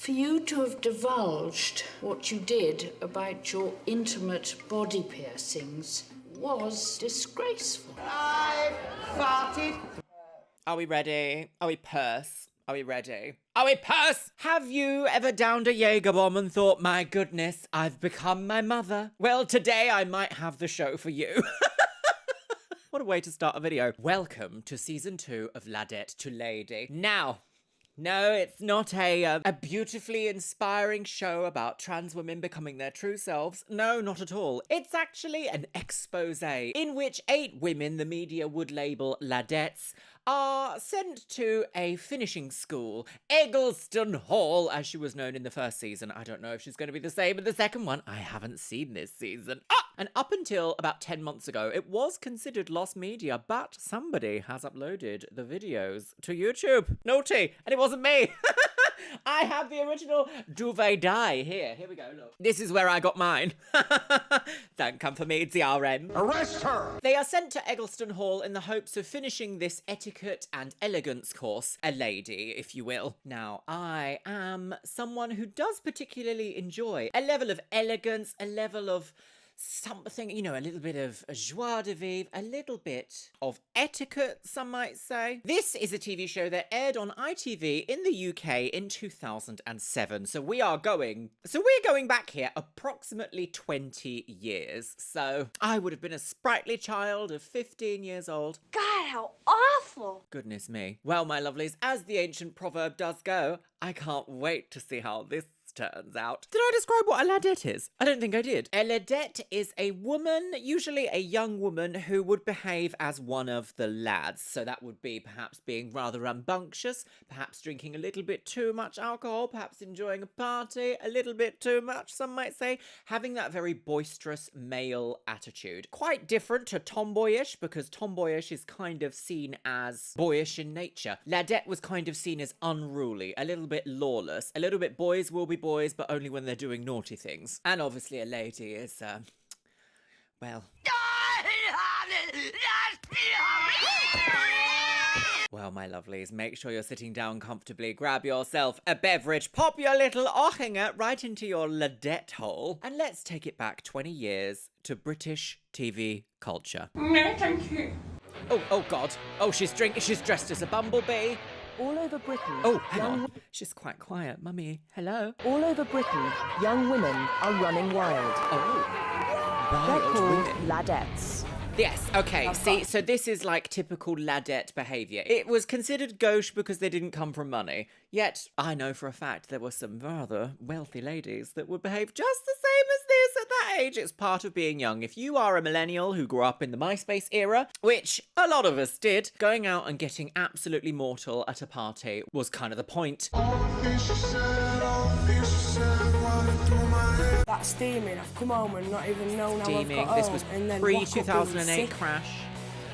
For you to have divulged what you did about your intimate body piercings was disgraceful. I farted. Are we ready? Are we purse? Are we ready? Are we purse? Have you ever downed a Jaeger bomb and thought, my goodness, I've become my mother? Well, today I might have the show for you. What a way to start a video. Welcome to season 2 of Ladette to Lady. Now, no, it's not a beautifully inspiring show about trans women becoming their true selves. No, not at all. It's actually an expose in which 8 women the media would label Ladettes are sent to a finishing school, Eggleston Hall, as she was known in the first season. I don't know if she's going to be the same in the second one. I haven't seen this season. And up until about 10 months ago, it was considered lost media, but somebody has uploaded the videos to YouTube. Naughty, and it wasn't me. I have the original duvet dye here. Here we go, look. This is where I got mine. Don't come for me, DRM. Arrest her! They are sent to Eggleston Hall in the hopes of finishing this etiquette and elegance course, a lady, if you will. Now, I am someone who does particularly enjoy a level of elegance, a level of something, you know, a little bit of joie de vivre, a little bit of etiquette, some might say. This is a TV show that aired on ITV in the UK in 2007. So we're going back here approximately 20 years. So I would have been a sprightly child of 15 years old. God, how awful! Goodness me. Well, my lovelies, as the ancient proverb does go, I can't wait to see how this turns out. Did I describe what a ladette is? I don't think I did. A ladette is a woman, usually a young woman, who would behave as one of the lads. So that would be perhaps being rather rambunctious, perhaps drinking a little bit too much alcohol, perhaps enjoying a party a little bit too much, some might say, having that very boisterous male attitude. Quite different to tomboyish, because tomboyish is kind of seen as boyish in nature. Ladette was kind of seen as unruly, a little bit lawless, a little bit boys will be boys, but only when they're doing naughty things. And obviously a lady is, well... Well, my lovelies, make sure you're sitting down comfortably, grab yourself a beverage, pop your little ochinger right into your ladette hole, and let's take it back 20 years to British TV culture. No, thank you. Oh God. Oh, she's dressed as a bumblebee. All over Britain. Oh, hang on. She's quite quiet. Mummy, hello? All over Britain, young women are running wild. Oh. They're Wild called women. ladettes. Yes, okay. See, so this is like typical ladette behaviour. It was considered gauche because they didn't come from money. Yet, I know for a fact there were some rather wealthy ladies that would behave just the same as this at that age. It's part of being young. If you are a millennial who grew up in the MySpace era, which a lot of us did, going out and getting absolutely mortal at a party was kind of the point. That steaming, I've come home and not even known how I've got This home, was and then pre-2008 crash.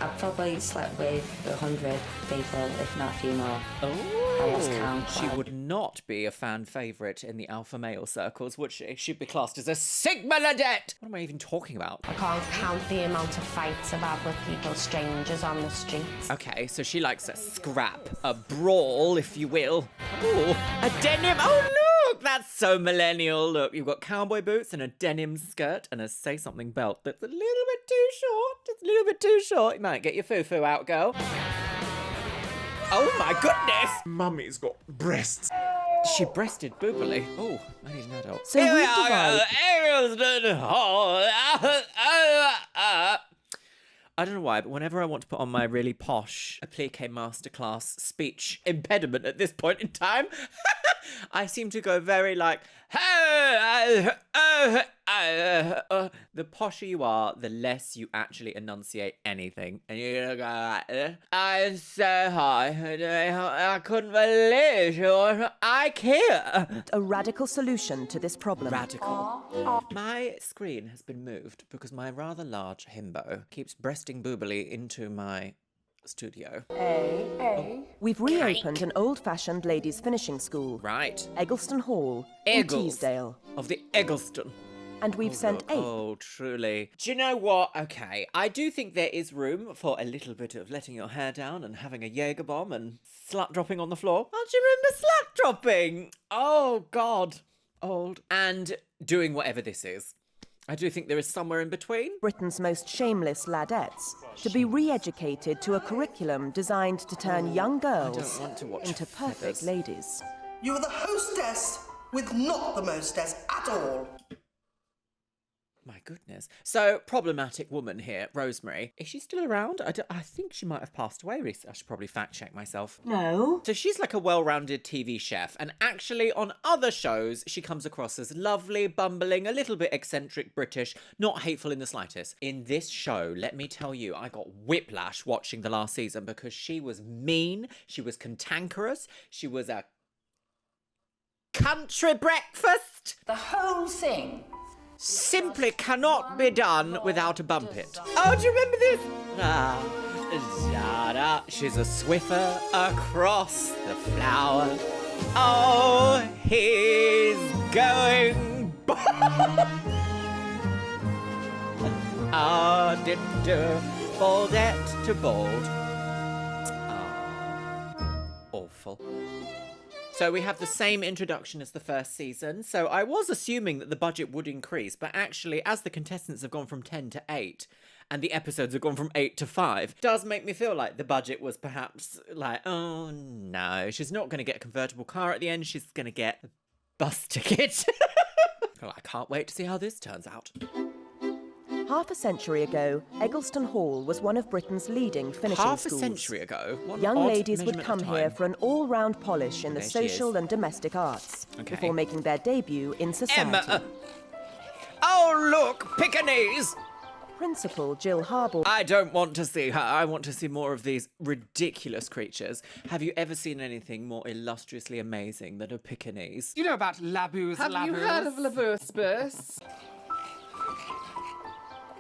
I've probably slept with 100 people, if not a few more. I lost count. She would not be a fan favourite in the alpha male circles, would she? She'd be classed as a Sigma Ladette! What am I even talking about? I can't count the amount of fights I've had with people, strangers on the streets. Okay, so she likes a scrap, a brawl, if you will. Ooh, a denim, oh look! That's so millennial. Look, you've got cowboy boots and a denim skirt and a say-something belt that's a little bit too short. Just a little bit too short. You might get your foo-foo out, girl. Oh my goodness! Mummy's got breasts. She breasted boobily. Oh, I need an adult. So Here we we've are, divided... Eggleston Hall. I don't know why, but whenever I want to put on my really posh applique masterclass speech impediment at this point in time, I seem to go very like, the posher you are, the less you actually enunciate anything. And you go like, I'm so high, I couldn't believe you, I care. A radical solution to this problem. Radical. My screen has been moved because my rather large himbo keeps breasting boobily into my studio. We've reopened an old-fashioned ladies' finishing school. Right. Eggleston Hall in Eggles. Teesdale. Of the Eggleston. and we've sent 8. Oh, truly. Do you know what? Okay, I do think there is room for a little bit of letting your hair down and having a Jaeger bomb and slut dropping on the floor. Oh, do you remember slut dropping? Oh, God. Old. And doing whatever this is. I do think there is somewhere in between. Britain's most shameless ladettes to be re-educated to a curriculum designed to turn young girls into perfect ladies. You are the hostess with not the mostess at all. My goodness. So, problematic woman here, Rosemary. Is she still around? I think she might have passed away recently. I should probably fact check myself. No. So she's like a well-rounded TV chef, and actually on other shows, she comes across as lovely, bumbling, a little bit eccentric British, not hateful in the slightest. In this show, let me tell you, I got whiplash watching the last season because she was mean, she was cantankerous, she was a country breakfast. The whole thing Simply cannot be done without a bump it. Oh, do you remember this? She's a Swiffer across the flower. Oh, he's going. Baldette to bald. Oh, awful. So we have the same introduction as the first season. So I was assuming that the budget would increase, but actually, as the contestants have gone from 10 to 8, and the episodes have gone from 8 to 5, it does make me feel like the budget was perhaps like, oh no, she's not going to get a convertible car at the end, she's going to get a bus ticket. Well, I can't wait to see how this turns out. Half a century ago, Eggleston Hall was one of Britain's leading finishing schools. Half a century ago? Young ladies would come here for an all-round polish in the social and domestic arts before making their debut in society. Emma! Oh, look! Pekingese! Principal Jill Harbour. I don't want to see her. I want to see more of these ridiculous creatures. Have you ever seen anything more illustriously amazing than a Pekingese? You know about labus. Have you heard of labus?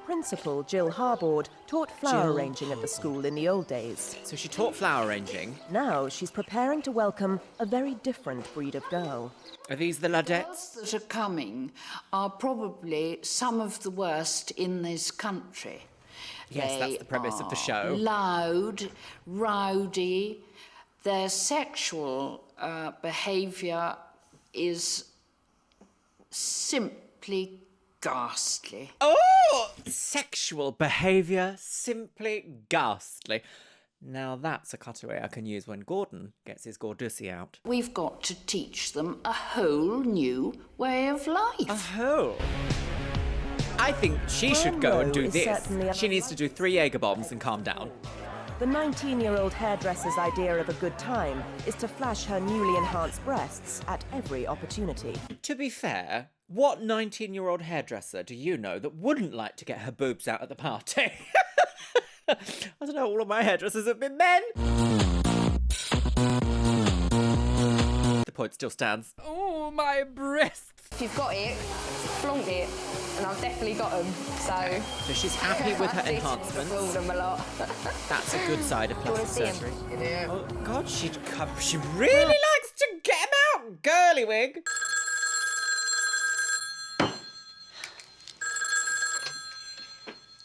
Principal Jill Harbord taught flower arranging at the school in the old days. So she taught flower arranging? Now she's preparing to welcome a very different breed of girl. Are these the Ladettes? that are coming are probably some of the worst in this country. Yes, that's the premise of the show. Loud, rowdy. Their sexual behaviour is simply ghastly. Oh! Sexual behaviour, simply ghastly. Now that's a cutaway I can use when Gordon gets his Gordussy out. We've got to teach them a whole new way of life. A whole? I think she should go and do this. She needs to do 3 Jaeger bombs and calm down. The 19-year-old hairdresser's idea of a good time is to flash her newly enhanced breasts at every opportunity. To be fair, what 19-year-old hairdresser do you know that wouldn't like to get her boobs out at the party? I don't know, all of my hairdressers have been men. The point still stands. Oh, my breasts. If you've got it, flaunt it, and I've definitely got them, so... So she's happy with her enhancements. Them a lot. That's a good side of plastic surgery. Yeah. Oh, God, she really likes to get him out, girly wig.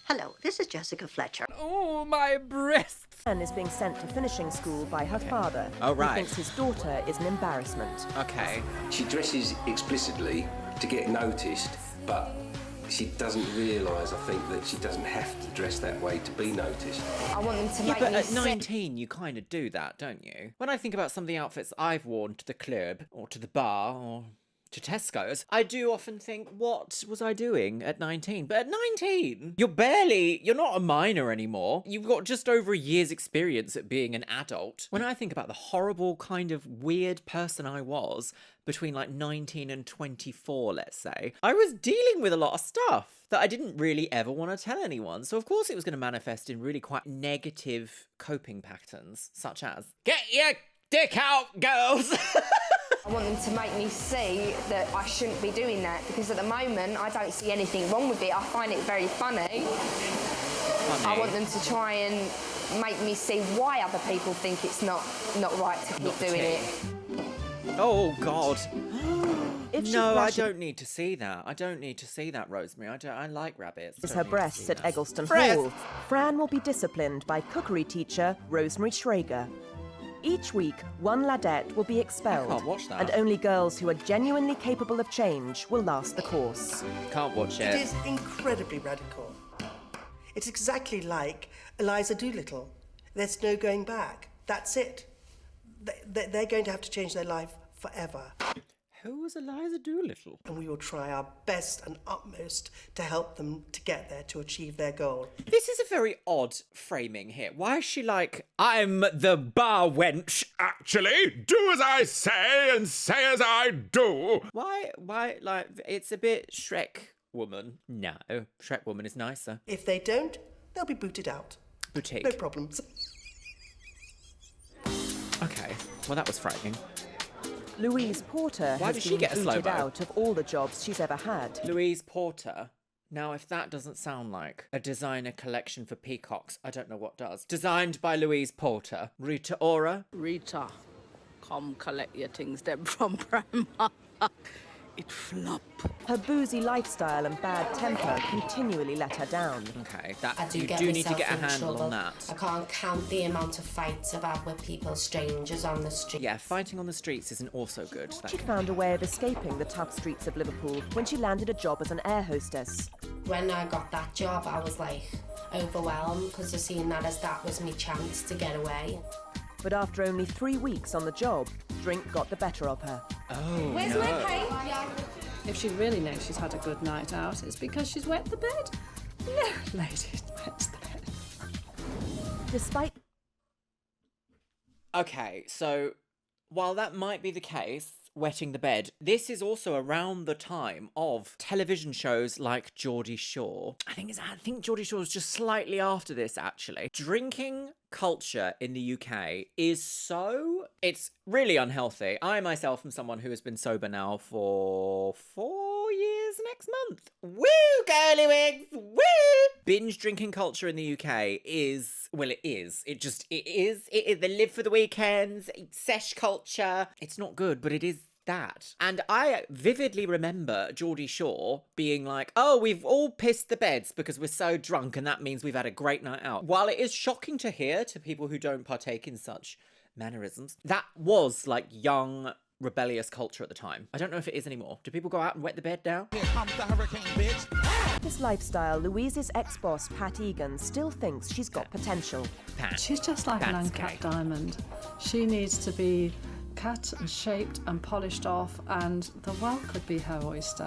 Hello, this is Jessica Fletcher. Oh, my breasts. Anne is being sent to finishing school by her father, Oh, right. who thinks his daughter is an embarrassment. Okay. She dresses explicitly to get noticed, but she doesn't realise, I think, that she doesn't have to dress that way to be noticed. I want them to Yeah, make but me at 19, you kind of do that, don't you? When I think about some of the outfits I've worn to the club, or to the bar, or to Tesco's, I do often think, what was I doing at 19? But at 19, you're not a minor anymore. You've got just over a year's experience at being an adult. When I think about the horrible kind of weird person I was between like 19 and 24, let's say, I was dealing with a lot of stuff that I didn't really ever want to tell anyone. So of course it was going to manifest in really quite negative coping patterns, such as, get your dick out, girls! I want them to make me see that I shouldn't be doing that, because at the moment I don't see anything wrong with it. I find it very funny. I want them to try and make me see why other people think it's not right to keep doing it. Oh, God. If she No, I flashes don't need to see that. I don't need to see that, Rosemary. I like rabbits. her breasts at Eggleston Breasts! Hall, Fran will be disciplined by cookery teacher Rosemary Schrager. Each week, one Ladette will be expelled, I can't watch that. and only girls who are genuinely capable of change will last the course. Can't watch it. It is incredibly radical. It's exactly like Eliza Doolittle. There's no going back. That's it. They're going to have to change their life forever. Who was Eliza Doolittle? And we will try our best and utmost to help them to get there, to achieve their goal. This is a very odd framing here. Why is she like, I'm the bar wench? Actually, do as I say and say as I do. Why, like, it's a bit Shrek woman. No, Shrek woman is nicer. If they don't, they'll be booted out. Boutique. No problems. Okay, well that was frightening. Louise Porter Why has did she been get a booted slow-mo? out of all the jobs she's ever had. Louise Porter. Now, if that doesn't sound like a designer collection for peacocks, I don't know what does. Designed by Louise Porter. Rita Ora. Rita, come collect your things them from Primark. It flop. Her boozy lifestyle and bad temper continually let her down. Okay, I that do you get do need to myself get a in handle trouble. on that. I can't count the amount of fights I've had with people, strangers on the street. Yeah, fighting on the streets isn't also good. That She'd can- found a way of escaping the tough streets of Liverpool when she landed a job as an air hostess. When I got that job, I was like overwhelmed because I seen that was my chance to get away. But after only 3 weeks on the job, drink got the better of her. Oh, Where's no. my pay? If she really knows she's had a good night out, it's because she's wet the bed. No lady wets the bed. Despite Okay, so while that might be the case, wetting the bed, this is also around the time of television shows like Geordie Shore. I think Geordie Shore is just slightly after this, actually. Drinking culture in the UK it's really unhealthy. I myself am someone who has been sober now for 4 years next month. Woo, girly wigs, woo! Binge drinking culture in the UK is, well, it is. It is. They live for the weekends, sesh culture. It's not good, but it is that. And I vividly remember Geordie Shore being like, oh, we've all pissed the beds because we're so drunk and that means we've had a great night out. While it is shocking to hear to people who don't partake in such mannerisms, that was like young, rebellious culture at the time. I don't know if it is anymore. Do people go out and wet the bed now? Here comes the hurricane, bitch. this lifestyle, Louise's ex-boss, Pat Egan, still thinks she's got potential. Pat. She's just like an That's uncut gay. diamond. She needs to be cut and shaped and polished off, and the world could be her oyster.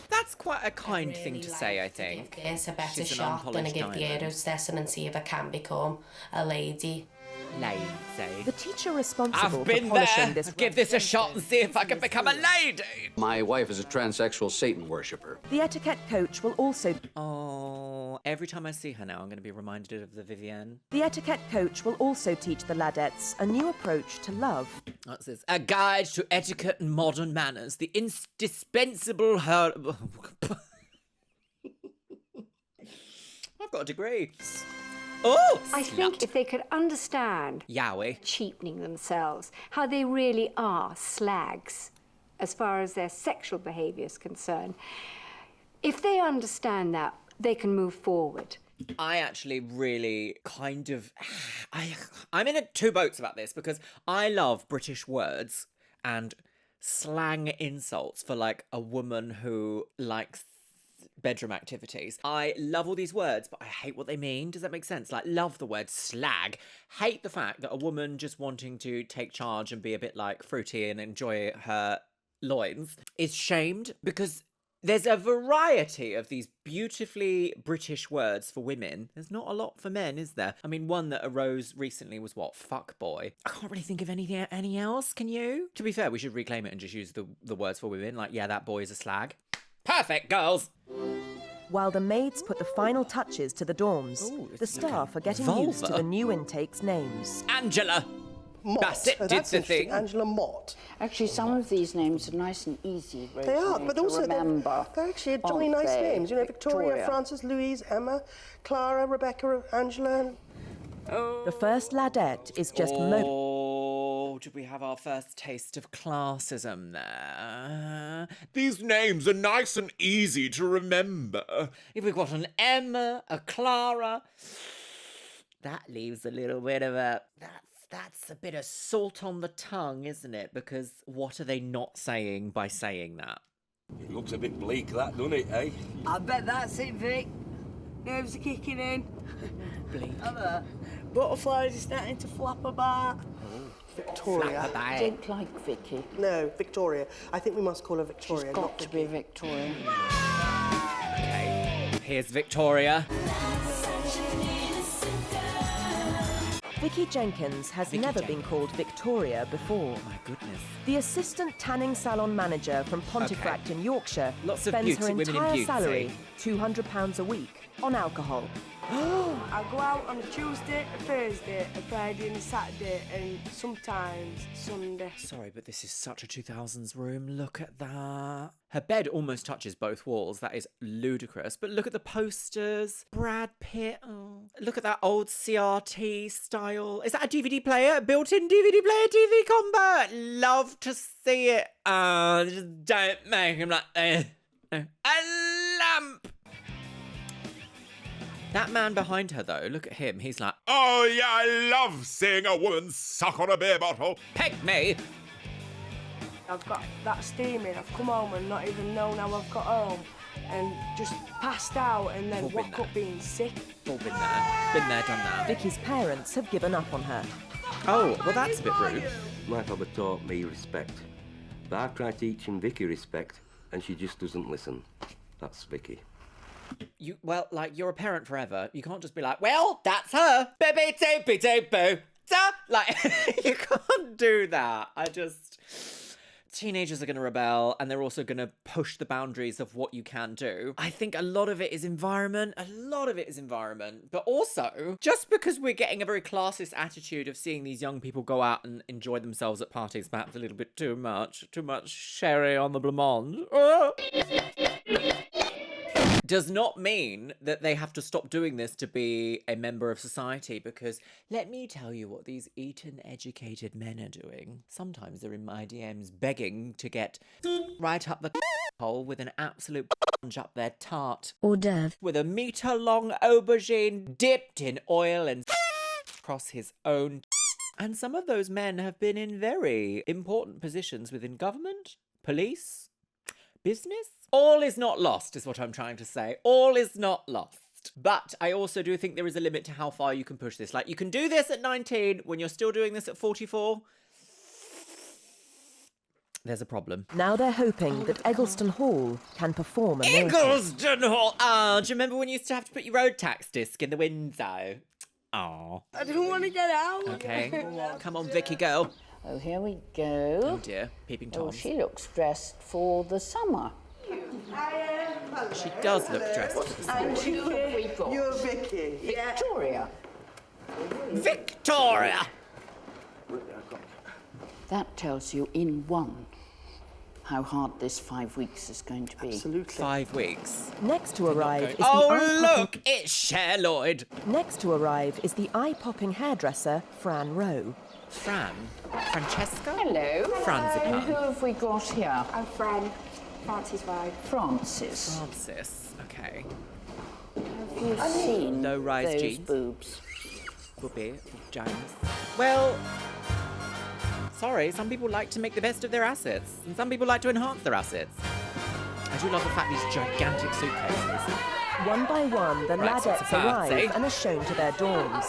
That's quite a kind thing to say, I think. Give this a better She's an shot than I unpolished give the diamond. air hostess and see if I can become a lady. Lazy. The teacher responsible I've been for polishing there. this Give this a shot and see if I can become a lady. My wife is a transsexual Satan worshipper. The etiquette coach will also Oh, every time I see her now, I'm going to be reminded of the Vivienne. The etiquette coach will also teach the Ladettes a new approach to love. What's this? A guide to etiquette and modern manners. The indispensable I've got a degree. Oh, I think if they could understand Yowie. cheapening themselves, how they really are slags as far as their sexual behaviour is concerned, if they understand that, they can move forward. I actually really kind of... I'm in two boats about this because I love British words and slang insults for, like, a woman who likes bedroom activities. I love all these words, but I hate what they mean. Does that make sense? Like, love the word slag. Hate the fact that a woman just wanting to take charge and be a bit, like, fruity and enjoy her loins is shamed because... There's a variety of these beautifully British words for women. There's not a lot for men, is there? I mean, one that arose recently was what? Fuck boy. I can't really think of any else, can you? To be fair, we should reclaim it and just use the words for women. Like, yeah, that boy is a slag. Perfect, girls! While the maids put the final touches to the dorms, the staff are getting used to the new intake's names. Angela! Mott. Bassett did That's the interesting. thing. Angela Mott. Actually, some of these names are nice and easy, They are, Rosemary, but to also remember. they're actually jolly aren't nice they? names. You know, Victoria, Frances, Louise, Emma, Clara, Rebecca, Angela. The first Ladette is just Oh, did we have our first taste of classism there? These names are nice and easy to remember. If we've got an Emma, a Clara, that leaves a little bit of a... That's a bit of salt on the tongue, isn't it? Because what are they not saying by saying that? It looks a bit bleak, that, doesn't it, eh? I bet that's it, Vic. Nerves are kicking in. Bleak. Butterflies are starting to flap about. Victoria. I don't like Vicky. No, Victoria. I think we must call her Victoria. She's got to be Victoria. Okay, here's Victoria. Vicky Jenkins has never been called Victoria before. My goodness. The assistant tanning salon manager from Pontefract in Yorkshire Lots of spends her women in entire beauty. salary, £200 a week, on alcohol. I go out on a Tuesday, a Thursday, a Friday and a Saturday, and sometimes Sunday. Sorry, but this is such a 2000s room. Look at that. Her bed almost touches both walls. That is ludicrous. But look at the posters. Brad Pitt. Oh. Look at that old CRT style. Is that a DVD player? A built-in DVD player, TV combo? Love to see it. Just don't make him like this. A lamp. That man behind her, though, look at him. He's like, Oh, yeah, I love seeing a woman suck on a beer bottle. peg me. I've got that steaming. I've come home and not even known how I've got home, and just passed out and then We've all been woke up being sick. All been there. Been there, done that. Vicky's parents have given up on her. Oh, well, that's a bit rude. My father taught me respect, but I try teaching Vicky respect, and she just doesn't listen. That's Vicky. Well, like, you're a parent forever. You can't just be like, well, that's her. Boo. Like, you can't do that. Teenagers are going to rebel, and they're also going to push the boundaries of what you can do. I think a lot of it is environment. But also, just because we're getting a very classist attitude of seeing these young people go out and enjoy themselves at parties, perhaps a little bit too much sherry on the blancmange, does not mean that they have to stop doing this to be a member of society, because let me tell you what these Eton educated men are doing. Sometimes they're in my DMs begging to get right up the hole with an absolute plunge up their tart. Hors d'oeuvre. With a metre-long aubergine dipped in oil and across his own. And some of those men have been in very important positions within government, police, business. All is not lost, is what I'm trying to say. All is not lost. But I also do think there is a limit to how far you can push this. Like, you can do this at 19 when you're still doing this at 44. There's a problem. Now they're hoping that Eggleston Hall can perform a miracle. Eggleston Hall! Ah, do you remember when you used to have to put your road tax disc in the window? Oh. I don't want to get out. Okay. Come on, Vicky, girl. Oh, here we go. Oh dear, peeping Oh, Toms. she looks dressed for the summer. She does look dressed for the summer. And who have we got? You're Vicky. Victoria. Victoria! That tells you in one how hard this 5 weeks is going to be. Absolutely. 5 weeks. Next to arrive is Oh, the eye-popping... look! It's Cher Lloyd. Next to arrive is the eye-popping hairdresser, Fran Rowe. Francesca? Hello. Franzica. And who have we got here? I'm Fran, Francis wife. Francis. Francis. Okay. Have you seen Low-rise those jeans. boobs? Booby. Vaginas. Well... Sorry, some people like to make the best of their assets, and some people like to enhance their assets. I do love the fact these gigantic suitcases. One by one, the Right, Ladettes so arrive fancy. and are shown to their dorms.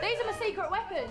These are my secret weapons.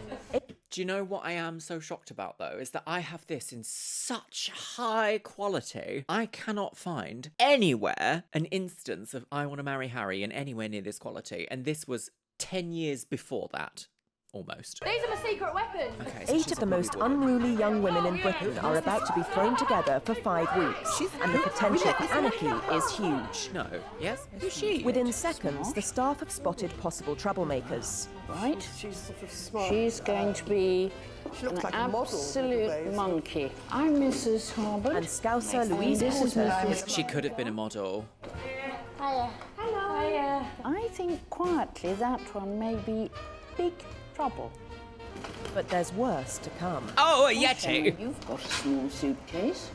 Do you know what I am so shocked about, though? Is that I have this in such high quality. I cannot find anywhere an instance of I Want to Marry Harry in anywhere near this quality. And this was 10 years before that. Almost. These are my secret weapons. Okay, so 8 she's of the a most Bollywood. unruly young women in Britain are about to be thrown together for 5 weeks, and the potential for anarchy is huge. No. Yes? Who's she? Within seconds, the staff have spotted possible troublemakers. Right? She's sort of smart. She's going to be She looks an like a model. absolute monkey. I'm Mrs. Harbert. And Scouser Louise This is Porter. Mrs. She could have been a model. Hiya. Hello. Hiya. I think quietly that one may be big trouble. But there's worse to come. Oh, a Yeti! You've got a small suitcase.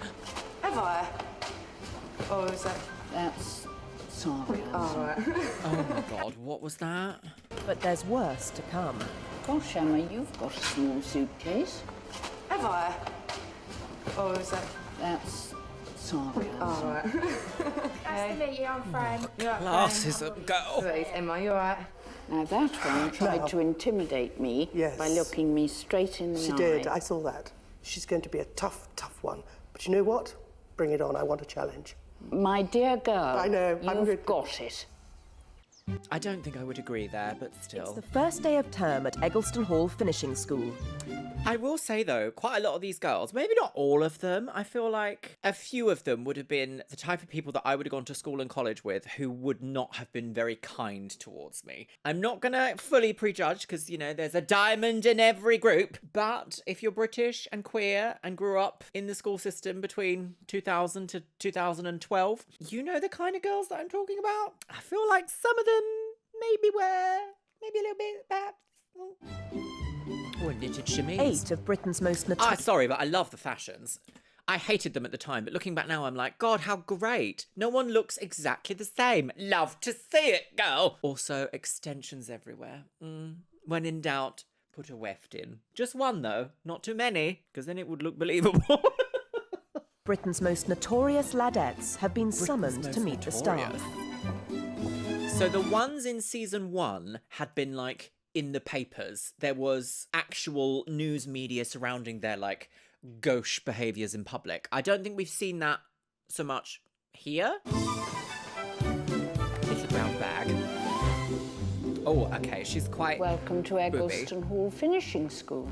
Have I? Oh, is that? That's... Sorry. Oh, right. Oh my God, what was that? But there's worse to come. Gosh, Emma, you've got a small suitcase. Have I? Oh, is that? That's... Sorry. Oh, right. Nice to meet you, I'm Fran. Glasses up, go. Wait, Emma, you alright? Now that one tried to intimidate me by looking me straight in the eye. She did, I saw that. She's going to be a tough, tough one. But you know what? Bring it on, I want a challenge. My dear girl, I know, you've got it. I don't think I would agree there, but still. It's the first day of term at Eggleston Hall Finishing School. I will say, though, quite a lot of these girls, maybe not all of them, I feel like a few of them would have been the type of people that I would have gone to school and college with who would not have been very kind towards me. I'm not going to fully prejudge because, you know, there's a diamond in every group. But if you're British and queer and grew up in the school system between 2000 to 2012, you know the kind of girls that I'm talking about. I feel like some of them maybe were maybe a little bit perhaps... Or knitted chemise. 8 of Britain's most sorry, but I love the fashions. I hated them at the time, but looking back now, I'm like, God, how great. No one looks exactly the same. Love to see it, girl. Also, extensions everywhere. When in doubt, put a weft in. Just one, though. Not too many, because then it would look believable. Britain's most notorious ladettes have been summoned to meet the staff. So the ones in season 1 had been, like, in the papers. There was actual news media surrounding their, like, gauche behaviours in public. I don't think we've seen that so much here. Little brown bag. Oh, okay, she's quite... Welcome to Eggleston booby. Hall Finishing School.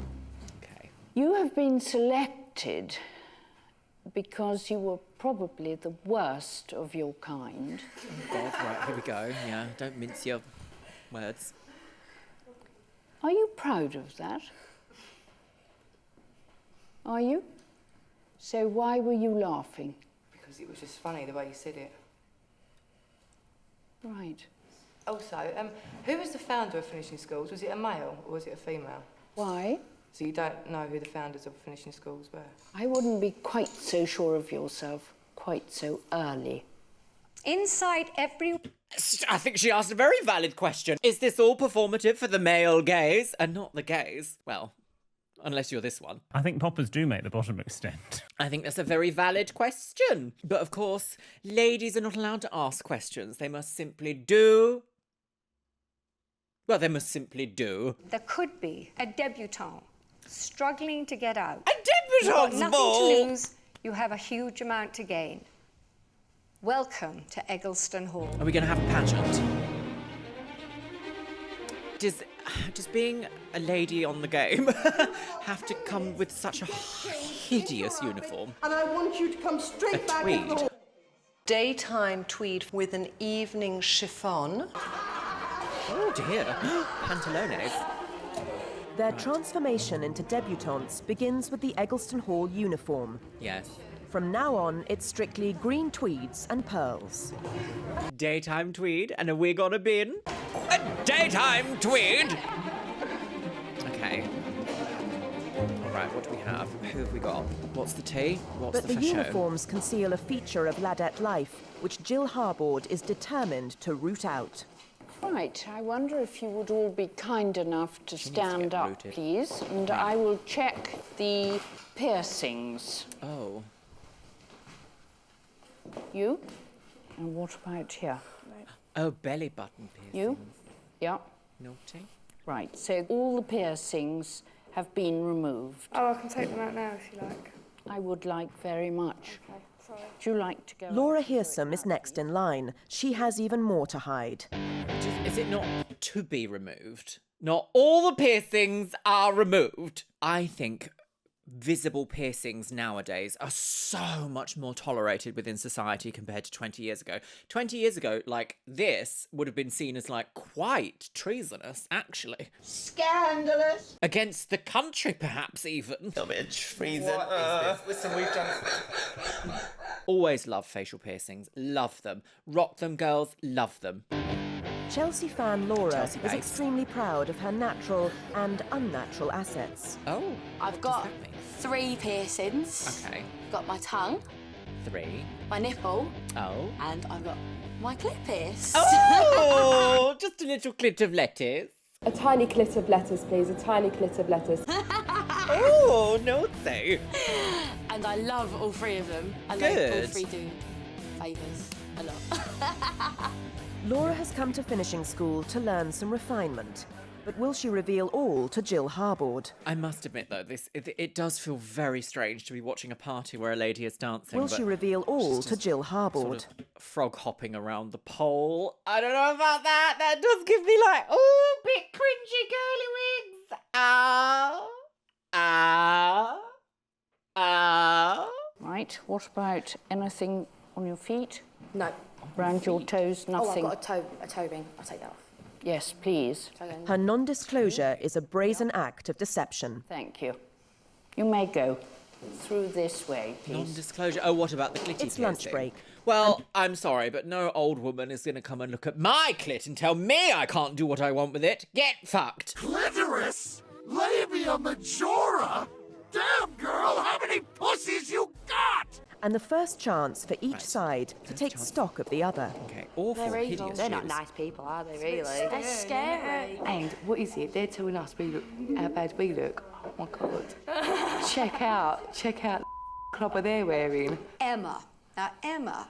Okay. You have been selected because you were probably the worst of your kind. Oh, God, right, here we go. Yeah, don't mince your words. Are you proud of that? Are you? So why were you laughing? Because it was just funny the way you said it. Right. Also, who was the founder of Finishing Schools? Was it a male or was it a female? Why? So you don't know who the founders of Finishing Schools were? I wouldn't be quite so sure of yourself quite so early. Inside every... I think she asked a very valid question. Is this all performative for the male gaze and not the gaze? Well, unless you're this one. I think poppers do make the bottom extend. I think that's a very valid question. But of course, ladies are not allowed to ask questions. They must simply do... Well, they must simply do. There could be a debutante struggling to get out. A debutante's You've got ball? nothing to lose. You have a huge amount to gain. Welcome to Eggleston Hall. Are we going to have a pageant? Does being a lady on the game have to come with such a hideous uniform? And I want you to come straight back tweed. in the hall. Daytime tweed with an evening chiffon. Oh dear, pantalones. Their transformation into debutantes begins with the Eggleston Hall uniform. Yes. From now on, it's strictly green tweeds and pearls. Daytime tweed and a wig on a bin. A daytime tweed! Okay. All right, what do we have? Who have we got? What's the tea? What's But the the fashion? uniforms conceal a feature of ladette life, which Jill Harbord is determined to root out. Right, I wonder if you would all be kind enough to stand up, rooted. please, and I will check the piercings. Oh. You? And what about here? Oh, belly button piercing. You? Yeah. Naughty. Right, so all the piercings have been removed. Oh, I can take them out now if you like. I would like very much. Okay, sorry. Would you like to go? Laura Hearsome is next in line. She has even more to hide. Is it not to be removed? Not all the piercings are removed. I think visible piercings nowadays are so much more tolerated within society compared to 20 years ago. 20 years ago, like, this would have been seen as, like, quite treasonous, actually. Scandalous. Against the country, perhaps, even. A little bit treason. What is this? Listen, we've done... Always love facial piercings. Love them. Rock them, girls. Love them. Chelsea fan Laura Chelsea is Banks. extremely proud of her natural and unnatural assets. Oh. I've got 3 piercings. Okay. Got my tongue, 3. my nipple, Oh. and I've got my clit pierced. Oh, just a little clit of lettuce. A tiny clit of lettuce, please. A tiny clit of lettuce. Oh, naughty. And I love all 3 of them. I like all 3 do favours a lot. Laura has come to finishing school to learn some refinement. But will she reveal all to Jill Harbord? I must admit, though, it does feel very strange to be watching a party where a lady is dancing. Will she reveal all to Jill Harbord? Sort of frog hopping around the pole. I don't know about that. That does give me like, oh, bit cringy girly wigs. Ah, ah, ah. Right, what about anything on your feet? No. Around your toes, nothing? Oh, I've got a toe ring. I'll take that off. Yes, please. Her non-disclosure is a brazen act of deception. Thank you. You may go through this way, please. Non-disclosure. Oh, what about the clitty It's lunch piercing? break. Well, I'm sorry, but no old woman is going to come and look at my clit and tell me I can't do what I want with it. Get fucked. Clitoris? Labia majora? Damn, girl, how many pussies you got? And the first chance for each side to take stock of the other. Okay, awful, They're evil. hideous They're not shoes. nice people, are they, really? They're scary. And what is it? They're telling us we look how bad we look. Oh my god. check out the clubber they're wearing. Emma. Now, Emma,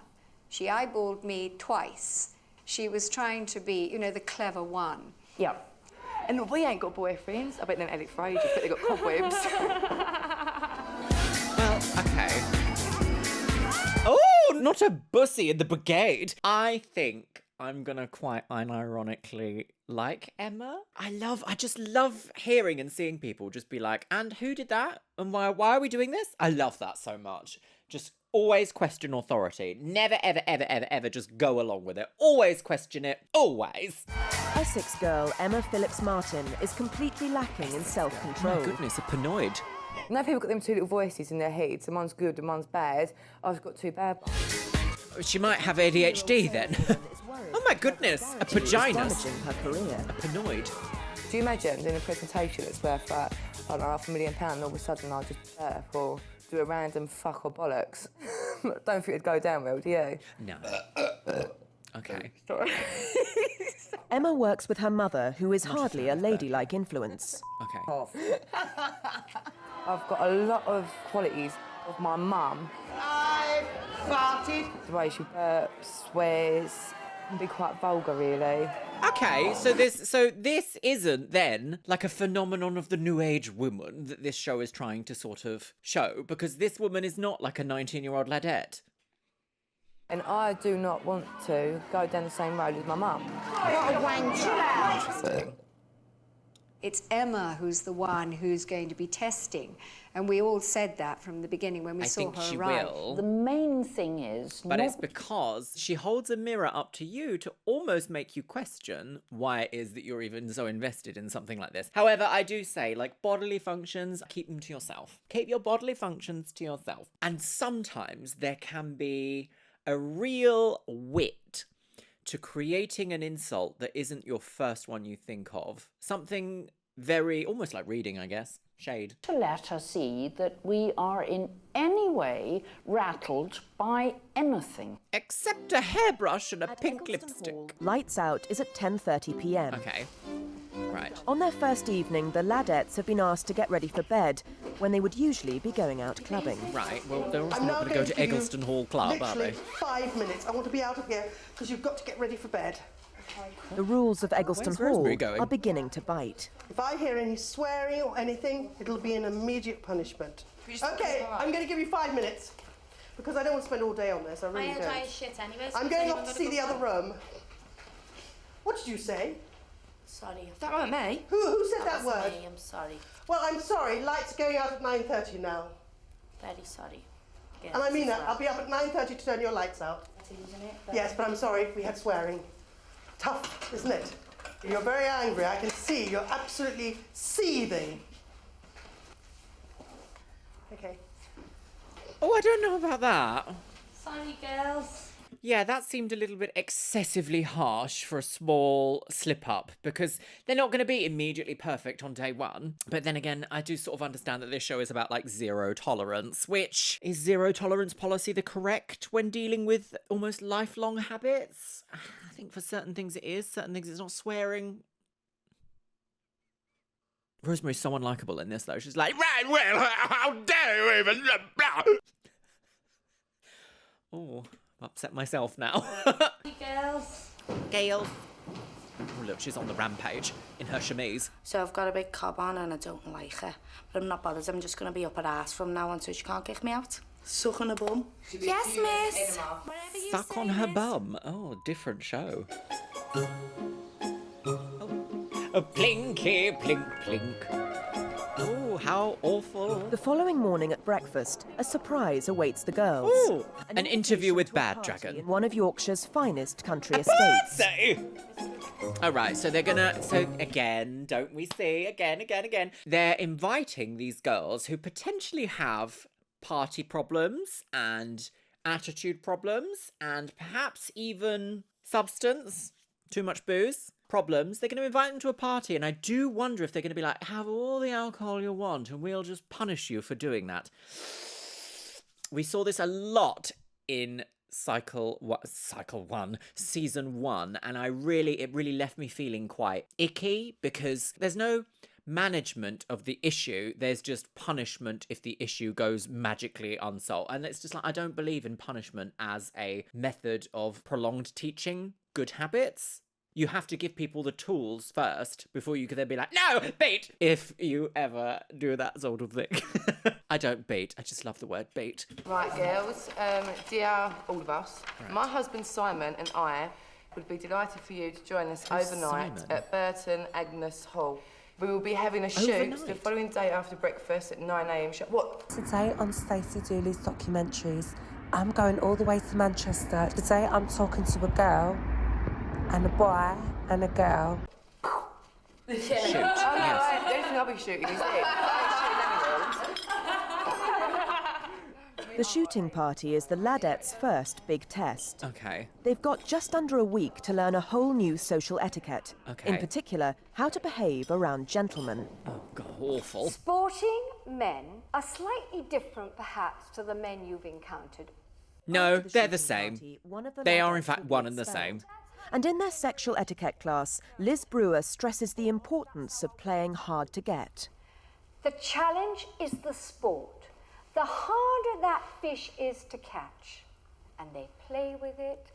she eyeballed me twice. She was trying to be, you know, the clever one. Yeah. And we ain't got boyfriends. I bet them Alex for ages, but they got cobwebs. Well, okay. Oh, not a bussy in the brigade. I think I'm gonna quite unironically like Emma. I just love hearing and seeing people just be like, and who did that? And why are we doing this? I love that so much. Just always question authority. Never, ever, ever, ever, ever just go along with it. Always question it. Always. Essex girl Emma Phillips Martin is completely lacking in self-control. Oh my goodness, a panoid. Now people got them 2 little voices in their heads. And one's good and one's bad. I've got 2 bad ones. She might have ADHD then. Oh my goodness, a vagina. Damaging her career. A panoid. Do you imagine doing a presentation that's worth like, I don't know, £500,000 and all of a sudden I'll just or do a random fuck or bollocks? Don't think it'd go down well, do you? No. Okay. Emma works with her mother, who is hardly a ladylike influence. Okay. I've got a lot of qualities of my mum. I farted. The way she burps, swears, can be quite vulgar, really. Okay, so this isn't then like a phenomenon of the new age woman that this show is trying to sort of show, because this woman is not like a 19-year-old Ladette. And I do not want to go down the same road as my mum. What a wanker. Interesting. It's Emma who's the one who's going to be testing. And we all said that from the beginning when we saw think her she arrive. will. The main thing is... But it's because she holds a mirror up to you to almost make you question why it is that you're even so invested in something like this. However, I do say, like, bodily functions, keep them to yourself. Keep your bodily functions to yourself. And sometimes there can be a real wit to creating an insult that isn't your first one you think of. Something very, almost like reading, I guess. Shade. To let her see that we are in any way rattled by anything. Except a hairbrush and a pink lipstick. Lights Out is at 10:30 p.m. Okay. Right. On their first evening, the Ladettes have been asked to get ready for bed when they would usually be going out clubbing. Right, well, they're also not going to go to Eggleston Hall Club, are they? 5 minutes. I want to be out of here because you've got to get ready for bed. The rules of Eggleston Where's Hall Rosemary going? are beginning to bite. If I hear any swearing or anything, it'll be an immediate punishment. Okay, I'm going to give you 5 minutes because I don't want to spend all day on this. I really don't. shit anyway. I'm going off to see the other room. What did you say? Sorry. Is that right, me? Who said that was word? me, I'm sorry. Well, I'm sorry. Lights are going out at 9:30 now. Very sorry. Yes, And I mean that. well. I'll be up at 9:30 to turn your lights out. Yes, but I'm sorry. We had swearing. Tough, isn't it? You're very angry. I can see. You're absolutely seething. Okay. Oh, I don't know about that. Sorry, girls. Yeah, that seemed a little bit excessively harsh for a small slip-up, because they're not going to be immediately perfect on day one. But then again, I do sort of understand that this show is about, like, zero tolerance, which is zero tolerance policy the correct when dealing with almost lifelong habits? I think for certain things it is, certain things it's not. Swearing. Rosemary's so unlikable in this, though. She's like, right, well, how dare you even... Oh, I've upset myself now. Hey, girls. Gail. Oh, look, she's on the rampage in her chemise. So I've got a big cob on and I don't like it. But I'm not bothered. I'm just going to be up her ass from now on so she can't kick me out. Suck on a bum? Yes, miss. Whatever you Suck say, on her miss. bum. Oh, different show. Oh, plinky, plink, plink. Oh, how awful. The following morning at breakfast, a surprise awaits the girls. Ooh, an interview with Bad Dragon. In one of Yorkshire's finest country estates. All right, so they're gonna... So, again, don't we see? Again. They're inviting these girls who potentially have party problems and attitude problems and perhaps even substance, too much booze problems. They're going to invite them to a party, and I do wonder if they're going to be like, have all the alcohol you want and we'll just punish you for doing that. We saw this a lot in season 1, and it really left me feeling quite icky, because there's no management of the issue, there's just punishment if the issue goes magically unsolved. And it's just like, I don't believe in punishment as a method of prolonged teaching good habits. You have to give people the tools first before you can then be like, no, beat, if you ever do that sort of thing. I don't beat, I just love the word beat. Right, girls, dear all of us, my husband Simon and I would be delighted for you to join us overnight Simon? at Burton Agnes Hall. We will be having a shoot the following day after breakfast at 9 a.m. What? Today on Stacey Dooley's documentaries, I'm going all the way to Manchester. Today I'm talking to a girl and a boy and a girl. Yeah. Shoot. Oh, no, yes. The only thing I'll be shooting is it. The shooting party is the Ladette's first big test. Okay. They've got just under a week to learn a whole new social etiquette. Okay. In particular, how to behave around gentlemen. Oh, God, awful. Sporting men are slightly different, perhaps, to the men you've encountered. No, they're the same. They are, in fact, one and the same. And in their sexual etiquette class, Liz Brewer stresses the importance of playing hard to get. The challenge is the sport. The harder that fish is to catch, and they play with it,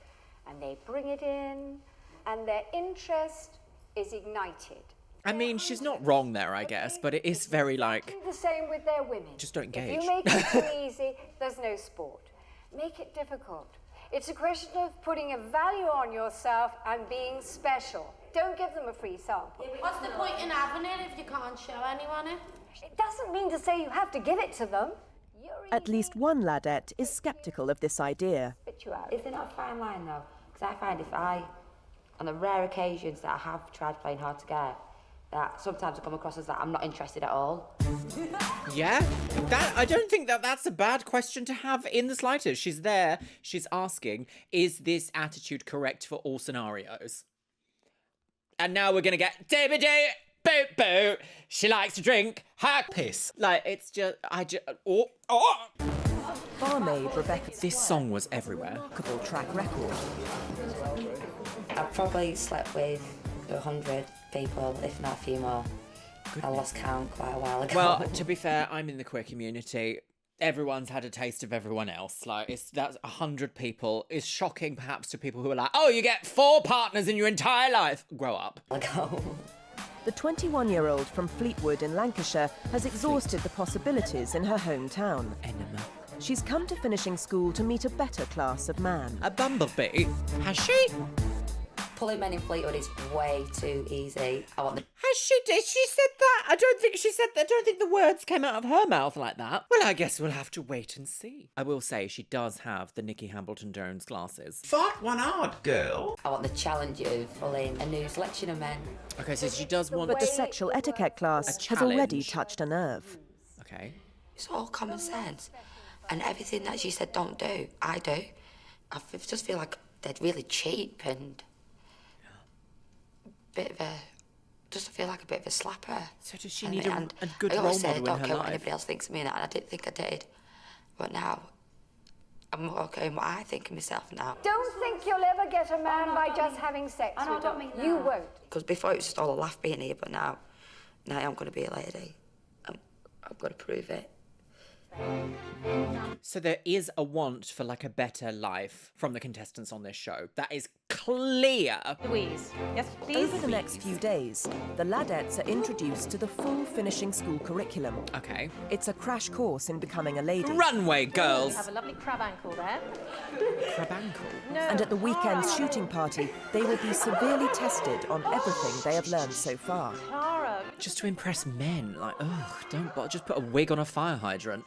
and they bring it in, and their interest is ignited. I mean, she's not wrong there, I guess, but it is very like... Do the same with their women. Just don't engage. If you make it too easy, there's no sport. Make it difficult. It's a question of putting a value on yourself and being special. Don't give them a free sample. What's the point in having it if you can't show anyone it? It doesn't mean to say you have to give it to them. At least one Ladette is sceptical of this idea. Is there not a fine line, though? Because I find on the rare occasions that I have tried playing hard to get, that sometimes I come across as that I'm not interested at all. Yeah, I don't think that's a bad question to have in the slightest. She's there, she's asking, is this attitude correct for all scenarios? And now we're gonna get David-Day, boot boot. She likes to drink her piss. Like, it's just, Barmaid Rebecca. This song was everywhere. Remarkable track record. I've probably slept with 100 people, if not a few more. I lost count quite a while ago. Well, to be fair, I'm in the queer community. Everyone's had a taste of everyone else. Like, that's 100 people is shocking, perhaps, to people who are like, oh, you get 4 partners in your entire life. Grow up. The 21-year-old from Fleetwood in Lancashire has exhausted the possibilities in her hometown. Enema. She's come to finishing school to meet a better class of man. A bumblebee? Has she? Pulling men in Fleetwood is way too easy. Has she? Did she said that? I don't think she said that. I don't think the words came out of her mouth like that. Well, I guess we'll have to wait and see. I will say she does have the Nikki Hambleton-Jones glasses. Fight one hard, girl. I want the challenge of pulling a new selection of men. Okay, so she does want... But the sexual etiquette class has already touched a nerve. Okay. It's all common sense. And everything that she said don't do, I do. just feel like they're really cheap and just feel like a bit of a slapper. So does she need a good I role always say I model in don't her care what life? anybody else thinks of me, and I didn't think I did. But now, I'm more okay in what I think of myself now. Don't think you'll ever get a man by just having sex with him. You won't. Because before it was just all a laugh being here, but now I'm going to be a lady. I've got to prove it. So there is a want for like a better life from the contestants on this show. That is clear. Louise, yes, please. Over the next few days, the Ladettes are introduced to the full finishing school curriculum. Okay. It's a crash course in becoming a lady. Runway girls. You have a lovely crab ankle there. Crab ankle? No. And at the weekend's shooting party, they will be severely tested on everything they have learned so far. Tara. Just to impress men. Like, oh, don't bother. Just put a wig on a fire hydrant.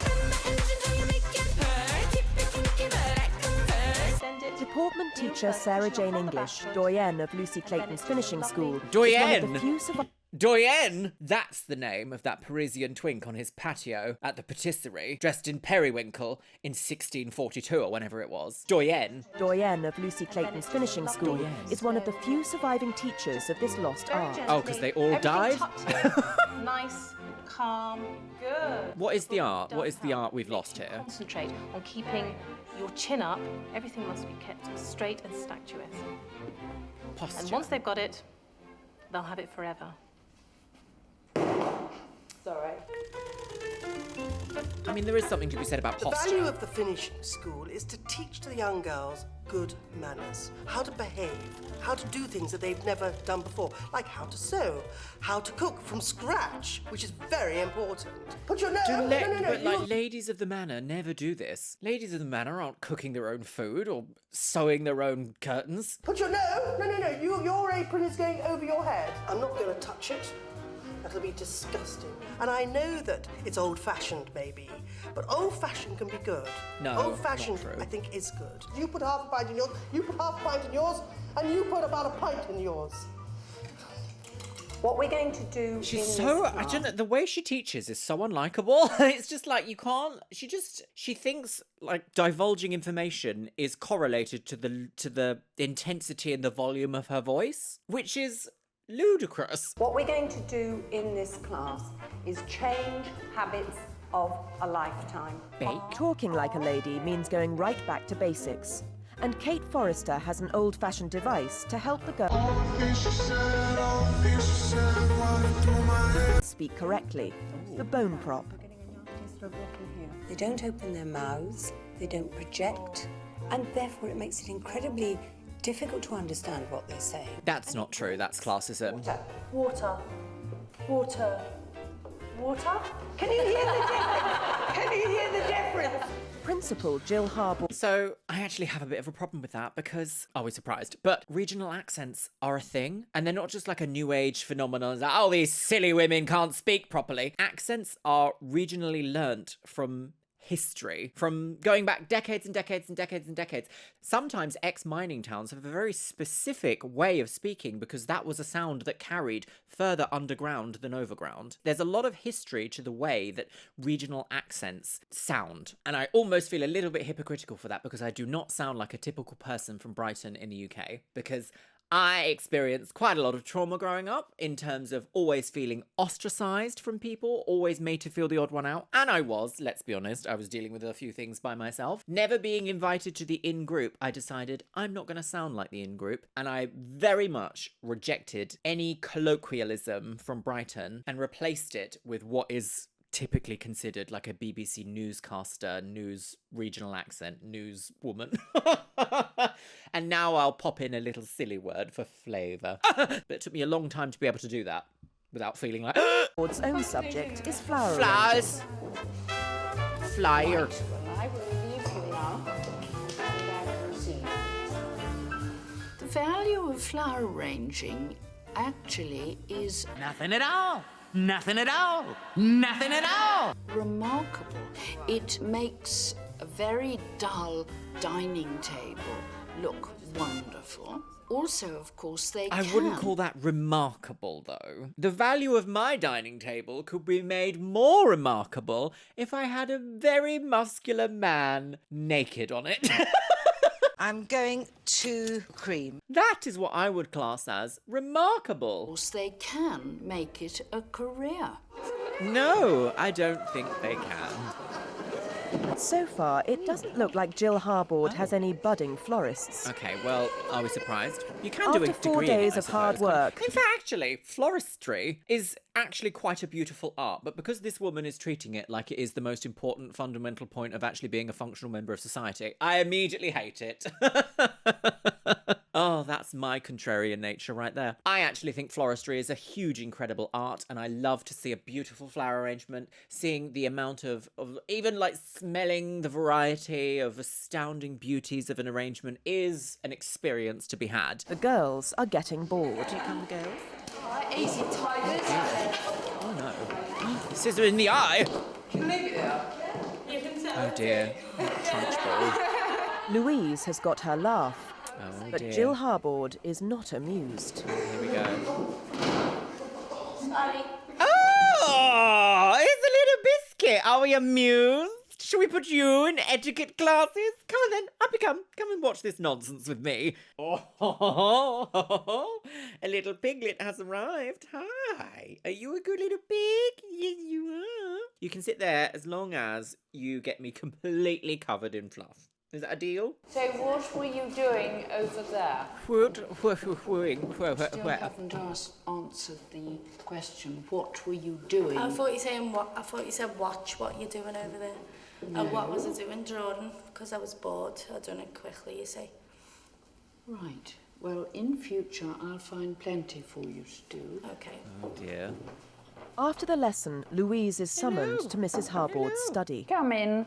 Deportment teacher Sarah Jane English, doyenne of Lucy Clayton's finishing school, Doyenne? is one of the few Doyenne? That's the name of that Parisian twink on his patio at the patisserie, dressed in periwinkle in 1642 or whenever it was. Doyenne. Doyenne of Lucy Clayton's finishing school Doyenne. is one of the few surviving teachers of this lost art. Oh, because they all died? Nice, calm, good. What is the art? What is the art we've lost here? Concentrate on keeping your chin up. Everything must be kept straight and statuous. Posture. And once they've got it, they'll have it forever. Sorry. I mean, there is something to be said about The posture. value of the finishing school is to teach to the young girls good manners, how to behave, how to do things that they've never done before, like how to sew, how to cook from scratch, which is very important. Put your no, But like ladies of the manor never do this. Ladies of the manor aren't cooking their own food or sewing their own curtains. Put your no. Your apron is going over your head. I'm not going to touch it. That'll be disgusting. And I know that it's old-fashioned, maybe, but old-fashioned can be good. No, old-fashioned, not true. I think, is good. You put half a pint in yours, you put half a pint in yours, and you put about a pint in yours. What we're going to do She's in so, this I class- don't know, the way she teaches is so unlikable. It's just like, you can't, she thinks like divulging information is correlated to the intensity and the volume of her voice, which is ludicrous. What we're going to do in this class is change habits of a lifetime. Talking like a lady means going right back to basics. And Kate Forrester has an old-fashioned device to help the girl speak correctly. The bone prop. They don't open their mouths, they don't project, and therefore it makes it incredibly difficult to understand what they're saying. That's not true, that's classism. Water. Water. Water? Can you hear the difference? Can you hear the difference? Principal Jill Harbour. So, I actually have a bit of a problem with that because, are we surprised? But regional accents are a thing, and they're not just like a new age phenomenon. It's like, oh, these silly women can't speak properly. Accents are regionally learnt from history, from going back decades and decades and decades and decades. Sometimes ex-mining towns have a very specific way of speaking because that was a sound that carried further underground than overground. There's a lot of history to the way that regional accents sound, and I almost feel a little bit hypocritical for that because I do not sound like a typical person from Brighton in the UK, because I experienced quite a lot of trauma growing up in terms of always feeling ostracized from people, always made to feel the odd one out. And I was, let's be honest, I was dealing with a few things by myself. Never being invited to the in-group, I decided I'm not going to sound like the in-group. And I very much rejected any colloquialism from Brighton and replaced it with what is typically considered like a BBC newscaster, news regional accent, news woman. And now I'll pop in a little silly word for flavour. But it took me a long time to be able to do that without feeling like... Its own subject is flower Flowers. Flyer. I will leave you now. The value of flower arranging actually is Nothing at all. Nothing at all. Nothing at all. remarkable. It makes a very dull dining table look wonderful. Also, of course, I wouldn't call that remarkable, though. The value of my dining table could be made more remarkable if I had a very muscular man naked on it. I'm going to cream. That is what I would class as remarkable. Of course, they can make it a career. No, I don't think they can. So far, it doesn't look like Jill Harbord has any budding florists. Okay, well, are we surprised? You can do a After degree 4 in it, days I of hard suppose. work. In fact, actually, floristry is actually quite a beautiful art, but because this woman is treating it like it is the most important fundamental point of actually being a functional member of society, I immediately hate it. Oh, that's my contrarian nature right there. I actually think floristry is a huge, incredible art, and I love to see a beautiful flower arrangement, seeing the amount of even like smelling the variety of astounding beauties of an arrangement is an experience to be had. The girls are getting bored. Here come the girls. Easy, tigers. Oh no. Scissor in the eye. Can you leave it there? Oh dear. Trunchbull. Louise has got her laugh. Oh, but dear. Jill Harbord is not amused. Here we go. Sorry. Oh, it's a little biscuit. Are we amused? Shall we put you in etiquette classes? Come on then, up you come. Come and watch this nonsense with me. Oh, a little piglet has arrived. Hi. Are you a good little pig? Yes, you are. You can sit there as long as you get me completely covered in fluff. Is that a deal? So what were you doing over there? Still haven't answered the question. What were you doing? I thought you said watch what you're doing over there. No. And what was I doing? Drawing, because I was bored. I done it quickly, you see. Right. Well, in future, I'll find plenty for you to do. Okay. Oh dear. After the lesson, Louise is summoned to Mrs. Harbord's study. Come in.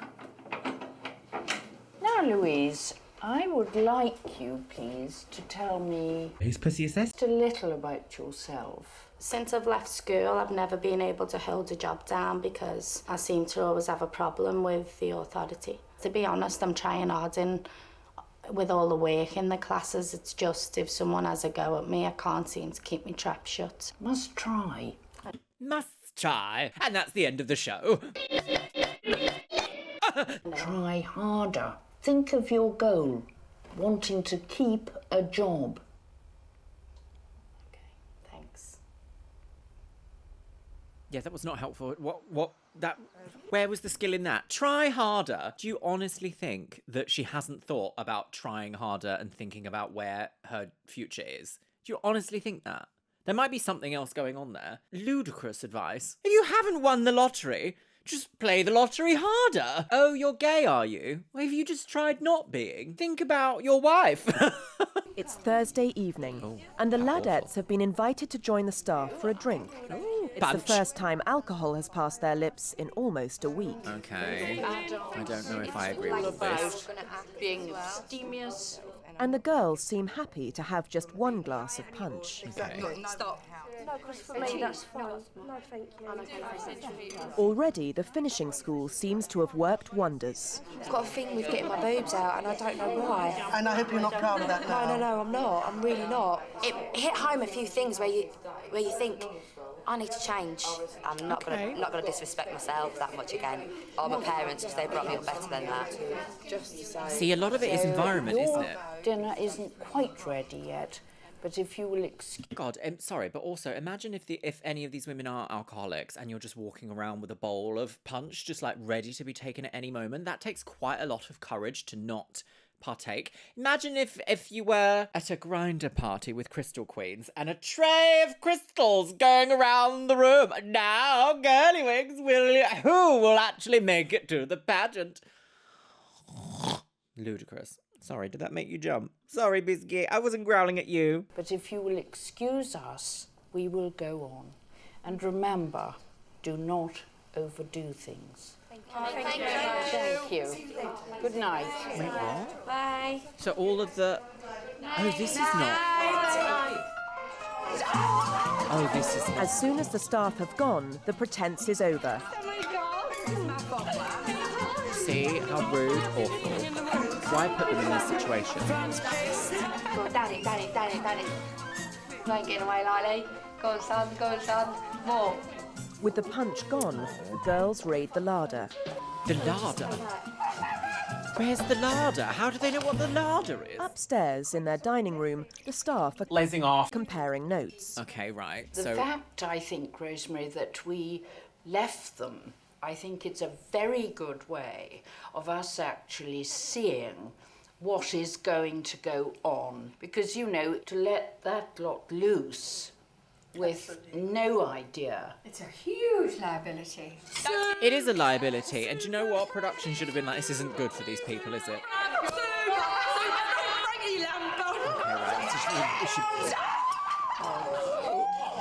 Now, Louise, I would like you, please, to tell me Whose pussy is this? just a little about yourself. Since I've left school, I've never been able to hold a job down because I seem to always have a problem with the authority. To be honest, I'm trying hard with all the work in the classes. It's just if someone has a go at me, I can't seem to keep my trap shut. Must try. Must try. And that's the end of the show. Try harder. Think of your goal. Wanting to keep a job. Thanks. Yeah, that was not helpful. Where was the skill in that? Try harder. Do you honestly think that she hasn't thought about trying harder and thinking about where her future is? Do you honestly think that? There might be something else going on there. Ludicrous advice. If you haven't won the lottery, just play the lottery harder. Oh, you're gay, are you? Well, have you just tried not being? Think about your wife. It's Thursday evening, and the Ladettes have been invited to join the staff for a drink. It's punch. the first time alcohol has passed their lips in almost a week. Okay. I don't know if I agree with this. Being abstemious. And the girls seem happy to have just one glass of punch. Okay. Stop. No, because for me that's fine. No, thank you. Already, the finishing school seems to have worked wonders. I've got a thing with getting my boobs out, and I don't know why. And I hope you're not proud of that now. No, I'm not. I'm really not. It hit home a few things where you think, I need to change. I'm not gonna disrespect myself that much again, or my parents, because they brought me up better than that. See, a lot of it is environment, Your isn't it? dinner isn't quite ready yet, but if you will excuse... God, sorry, but also imagine if any of these women are alcoholics and you're just walking around with a bowl of punch, just like ready to be taken at any moment. That takes quite a lot of courage to not partake. Imagine if you were at a grinder party with crystal queens and a tray of crystals going around the room. Now, girlywigs, who will actually make it to the pageant? Ludicrous. Sorry, did that make you jump? Sorry, Biscuit, I wasn't growling at you. But if you will excuse us, we will go on. And remember, do not overdo things. Thank you very much. Thank you. Good night. Wait, what? Bye. So all of the... Oh, this is not... Oh, this is not... As soon as the staff have gone, the pretense is over. See how rude, awful. Why put them in this situation? Go on, Daddy. You ain't getting away lightly. Go on, son. More. With the punch gone, the girls raid the larder. The larder? Where's the larder? How do they know what the larder is? Upstairs in their dining room, the staff are lazing off, comparing notes. Okay, right. The fact, I think, Rosemary, that we left them, I think it's a very good way of us actually seeing what is going to go on. Because, you know, to let that lot loose with no idea. It's a huge liability. It is a liability, and do you know what? Production should have been like, this isn't good for these people, is it? Okay, right.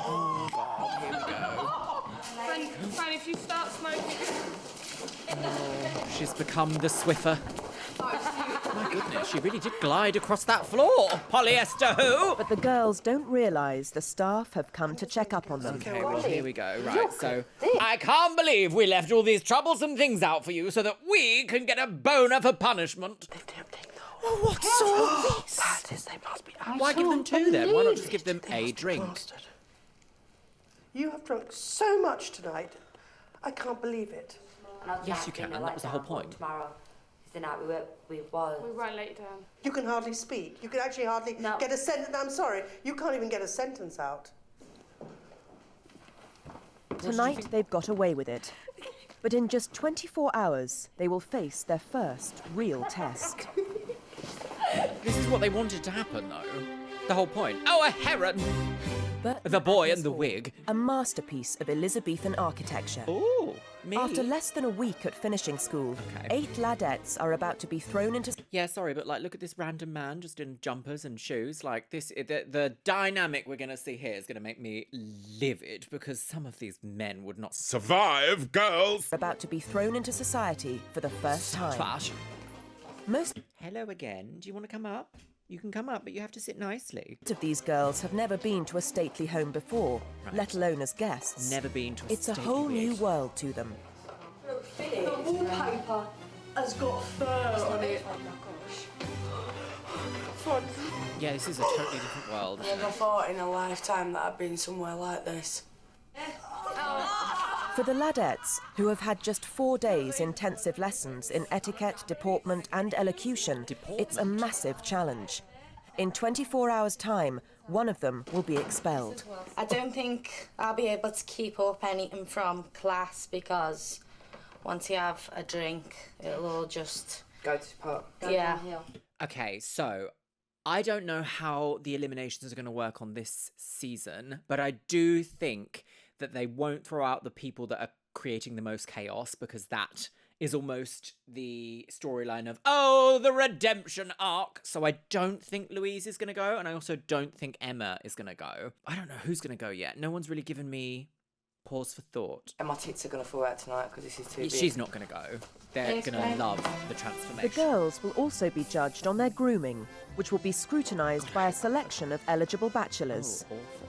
Oh, God, here we go. Fran, if you start smoking... Oh, she's become the Swiffer. My goodness, she really did glide across that floor. Polyester who? But the girls don't realise the staff have come to check up on them. Okay, well, here we go. Right, so I can't believe we left all these troublesome things out for you so that we can get a boner for punishment. Oh, what's all this? That is, they must be. Why give them two then? Why not just give them a drink? Bastard. You have drunk so much tonight. I can't believe it. Yes, you can, and that was the whole point. Tomorrow is the night we was. We won't let you down. You can hardly speak. You can actually hardly get a sentence. I'm sorry. You can't even get a sentence out. Tonight they've got away with it. But in just 24 hours, they will face their first real test. This is what they wanted to happen, though. The whole point. Oh, a heron! But the boy and the wig. A masterpiece of Elizabethan architecture. Ooh, me. After less than a week at finishing school, 8 Ladettes are about to be thrown into... Yeah, sorry, but like, look at this random man just in jumpers and shoes. Like, the dynamic we're going to see here is going to make me livid, because some of these men would not survive, girls. About to be thrown into society for the first time. Most... Hello again. Do you want to come up? You can come up, but you have to sit nicely. Most of these girls have never been to a stately home before, let alone as guests. Never been to a It's a whole new world to them. The wallpaper has got fur on it. Oh my gosh. Yeah, this is a totally different world. I never thought in a lifetime that I'd been somewhere like this. For the Ladettes, who have had just 4 days intensive lessons in etiquette, deportment and elocution, it's a massive challenge. In 24 hours' time, one of them will be expelled. I don't think I'll be able to keep up anything from class, because once you have a drink, it'll all just... Go to pot. Yeah. Okay, so I don't know how the eliminations are going to work on this season, but I do think that they won't throw out the people that are creating the most chaos, because that is almost the storyline of, oh, the redemption arc. So I don't think Louise is going to go, and I also don't think Emma is going to go. I don't know who's going to go yet. No one's really given me pause for thought. And my tits are going to fall out tonight because this is too big. She's not going to go. They're going to love the The transformation. girls will also be judged on their grooming, which will be scrutinised by a selection of eligible bachelors. Oh, awful.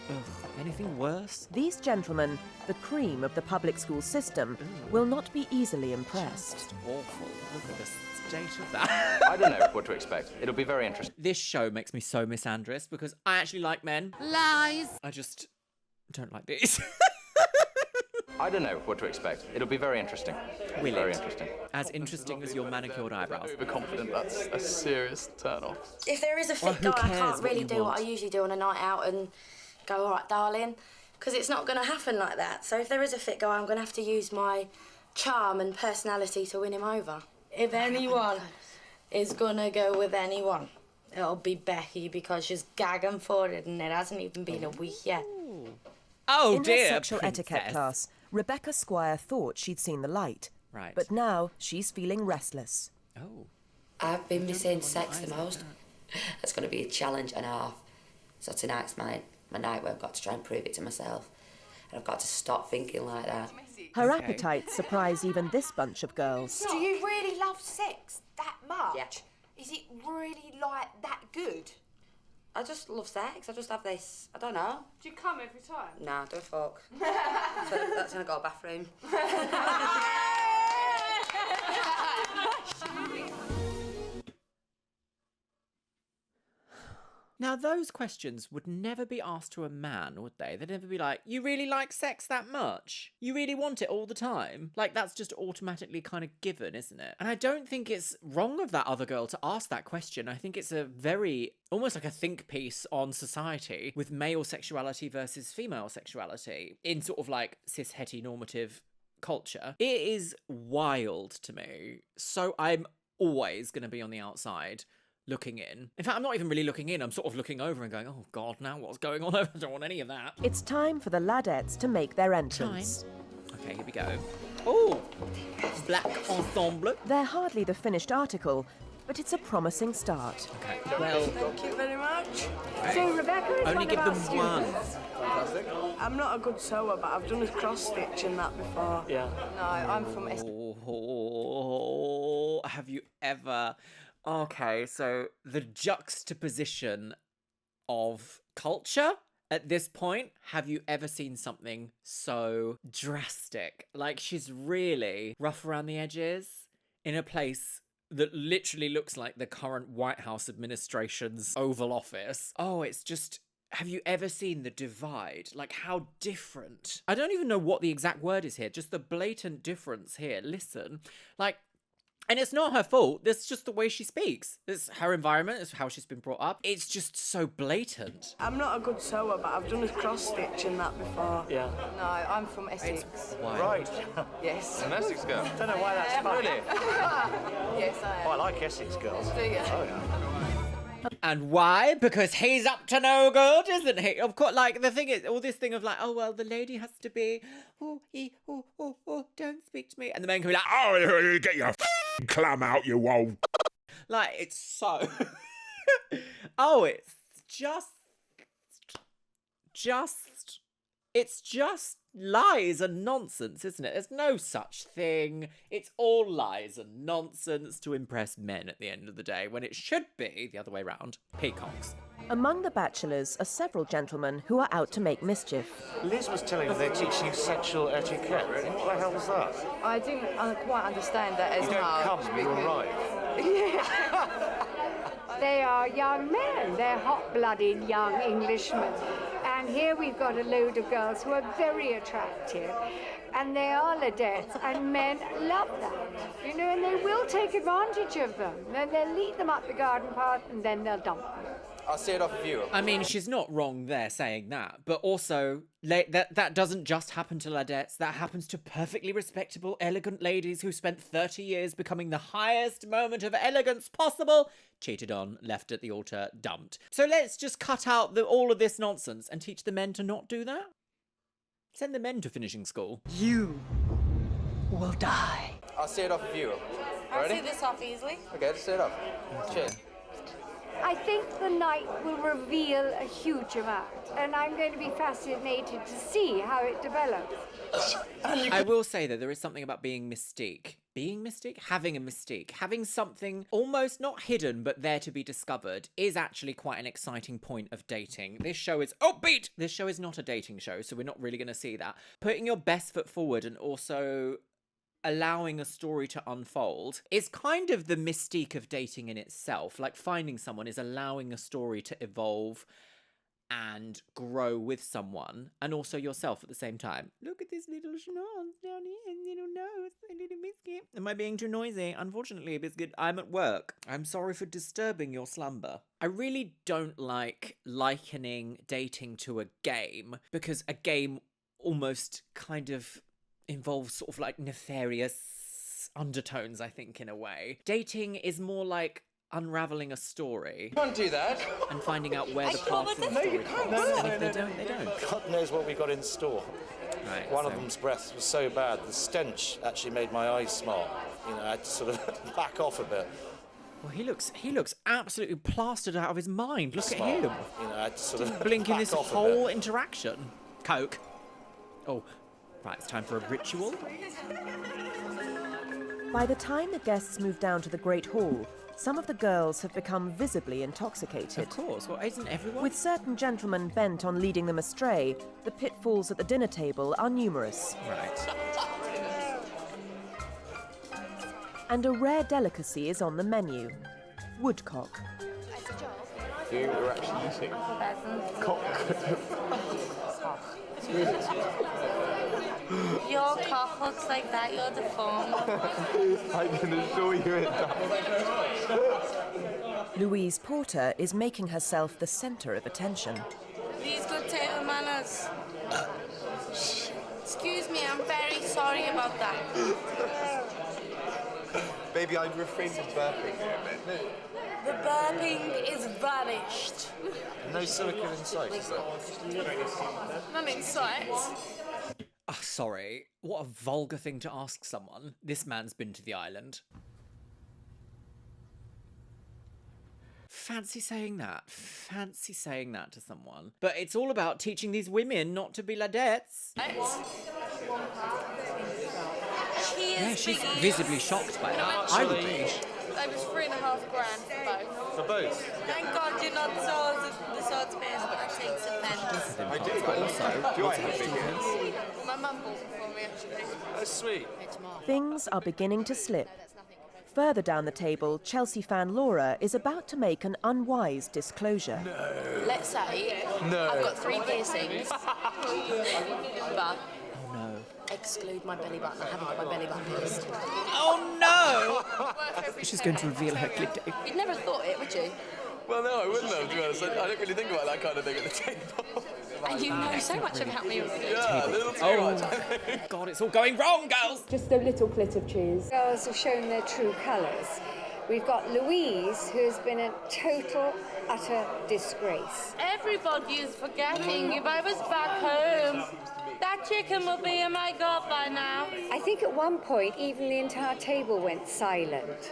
Ugh, anything worse? These gentlemen, the cream of the public school system, will not be easily impressed. Just awful. Look at the state of that. I don't know what to expect. It'll be very interesting. This show makes me so misandrous because I actually like men. Lies. I just don't like these. I don't know what to expect. It'll be very interesting. Will Very it? interesting. As interesting as your manicured eyebrows. Overconfident, that's a serious turn-off. If there is a Well, fit who guy, I cares can't what really you do what I want? usually do on a night out and go, all right, darling, because it's not going to happen like that. So if there is a fit guy, I'm going to have to use my charm and personality to win him over. If anyone is going to go with anyone, it'll be Becky, because she's gagging for it and it hasn't even been a week yet. Oh, In dear, her sexual etiquette princess. class, Rebecca Squire thought she'd seen the light. Right. But now she's feeling restless. Oh. I've been missing sex the most. It's going to be a challenge and a half. So tonight's my night where I've got to try and prove it to myself. And I've got to stop thinking like that. Her appetites surprise even this bunch of girls. Do you really love sex that much? Yeah. Is it really, like, that good? I just love sex. I just have this, I don't know. Do you come every time? Nah, don't fuck. That's when I go to the bathroom. Now, those questions would never be asked to a man, would they? They'd never be like, you really like sex that much? You really want it all the time? Like, that's just automatically kind of given, isn't it? And I don't think it's wrong of that other girl to ask that question. I think it's a very, almost like a think piece on society with male sexuality versus female sexuality in sort of like cis heteronormative culture. It is wild to me. So I'm always going to be on the outside looking in. In fact, I'm not even really looking in. I'm sort of looking over and going, oh God, now what's going on? I don't want any of that. It's time for the Ladettes to make their entrance. Okay, here we go. Oh, black ensemble. They're hardly the finished article, but it's a promising start. Okay, well... Thank you very much. So Rebecca is only one give of our them students. one. I'm not a good sewer, but I've done a cross stitch and that before. Yeah. No, I'm from Essex. Oh, have you ever... Okay, so the juxtaposition of culture at this point, have you ever seen something so drastic? Like, she's really rough around the edges in a place that literally looks like the current White House administration's Oval Office. Oh, it's just... Have you ever seen the divide? Like, how different? I don't even know what the exact word is here, just the blatant difference here. Listen, like... And it's not her fault. That's just the way she speaks. It's her environment. It's how she's been brought up. It's just so blatant. I'm not a good sewer, but I've done a cross stitch and that before. Yeah. No, I'm from Essex. Right. Yes. An Essex girl. Don't know why that's funny. Really? Yes, I am. Oh, I like Essex girls. Do you? Oh, yeah. And why? Because he's up to no good, isn't he? Of course, like, the thing is, all this thing of like, oh, well, the lady has to be, don't speak to me. And the men can be like, oh, get your clam out, you old. Like, it's so... Oh, it's just lies and nonsense, isn't it? There's no such thing. It's all lies and nonsense to impress men at the end of the day, when it should be the other way round. Peacocks. Among the bachelors are several gentlemen who are out to make mischief. Liz was telling me they're teaching you sexual etiquette. What the hell was that? I didn't quite understand that as You don't much. come, you arrive. They are young men. They're hot-blooded young Englishmen. And here we've got a load of girls who are very attractive. And they are Ladettes, and men love that. You know, and they will take advantage of them. Then they'll lead them up the garden path, and then they'll dump them. I'll see it off of you. I mean, she's not wrong there saying that, but also that doesn't just happen to Ladettes. That happens to perfectly respectable, elegant ladies who spent 30 years becoming the highest moment of elegance possible, cheated on, left at the altar, dumped. So let's just cut out all of this nonsense and teach the men to not do that. Send the men to finishing school. You will die. I'll see it off of you. I'll Ready? see this off easily. Okay, just see it off. Cheers. I think the night will reveal a huge amount, and I'm going to be fascinated to see how it develops. I will say that there is something about being mystique. Being mystique? Having a mystique. Having something almost not hidden, but there to be discovered is actually quite an exciting point of dating. This show is upbeat! This show is not a dating show, so we're not really going to see that. Putting your best foot forward and also allowing a story to unfold is kind of the mystique of dating in itself. Like, finding someone is allowing a story to evolve and grow with someone, and also yourself at the same time. Look at this little schnoz down here, little nose, a little biscuit. Am I being too noisy? Unfortunately, Biscuit, I'm at work. I'm sorry for disturbing your slumber. I really don't like likening dating to a game, because a game almost kind of involves sort of like nefarious undertones, I think, in a way. Dating is more like unraveling a story. Can't do that. And finding out where the path of the story comes. And if they don't, they don't. God knows what we got in store. Right, One of them's breath was so bad, the stench actually made my eyes smart. You know, I had to sort of back off a bit. Well, he looks absolutely plastered out of his mind. Look Smart. at him. You know, I had to sort Didn't of blink in back this off a whole bit. interaction. Coke. Oh, right, it's time for a ritual. By the time the guests move down to the Great Hall, some of the girls have become visibly intoxicated. Of course, well, isn't everyone? With certain gentlemen bent on leading them astray, the pitfalls at the dinner table are numerous. Right. And a rare delicacy is on the menu: woodcock. You were actually eating cock. Your cock looks like that, you're deformed. I can assure you it does. Louise Porter is making herself the centre of attention. These good table manners. Excuse me, I'm very sorry about that. Baby, I'd refrain from burping here a bit. The burping is vanished. No silicone in sight, is there? None in sight. Oh, sorry. What a vulgar thing to ask someone. This man's been to the island. Fancy saying that. Fancy saying that to someone. But it's all about teaching these women not to be ladettes. Yeah, she's visibly shocked by that. I would be. That was $3.5 grand for both. For both? Thank God you're not the swords person that takes offence. I do. But also, Do I have big ears? My mum bought them for me, actually. That's sweet. Things are beginning to slip. Further down the table, Chelsea fan Laura is about to make an unwise disclosure. Let's say No. I've got 3 piercings, but Oh no. exclude my belly button. I haven't got my belly button pierced. Oh no! She's going to reveal her clit. You'd never have thought it, would you? Well, no, I wouldn't have, to be honest. I don't really think about that kind of thing at the table. And you know so much about me already. Yeah, a little too much. God, it's all going wrong, girls! Just a little clit of cheese. Girls have shown their true colours. We've got Louise, who has been a total, utter disgrace. Everybody is forgetting. If I was back home, that chicken would be in my gut by now. I think at one point, even the entire table went silent.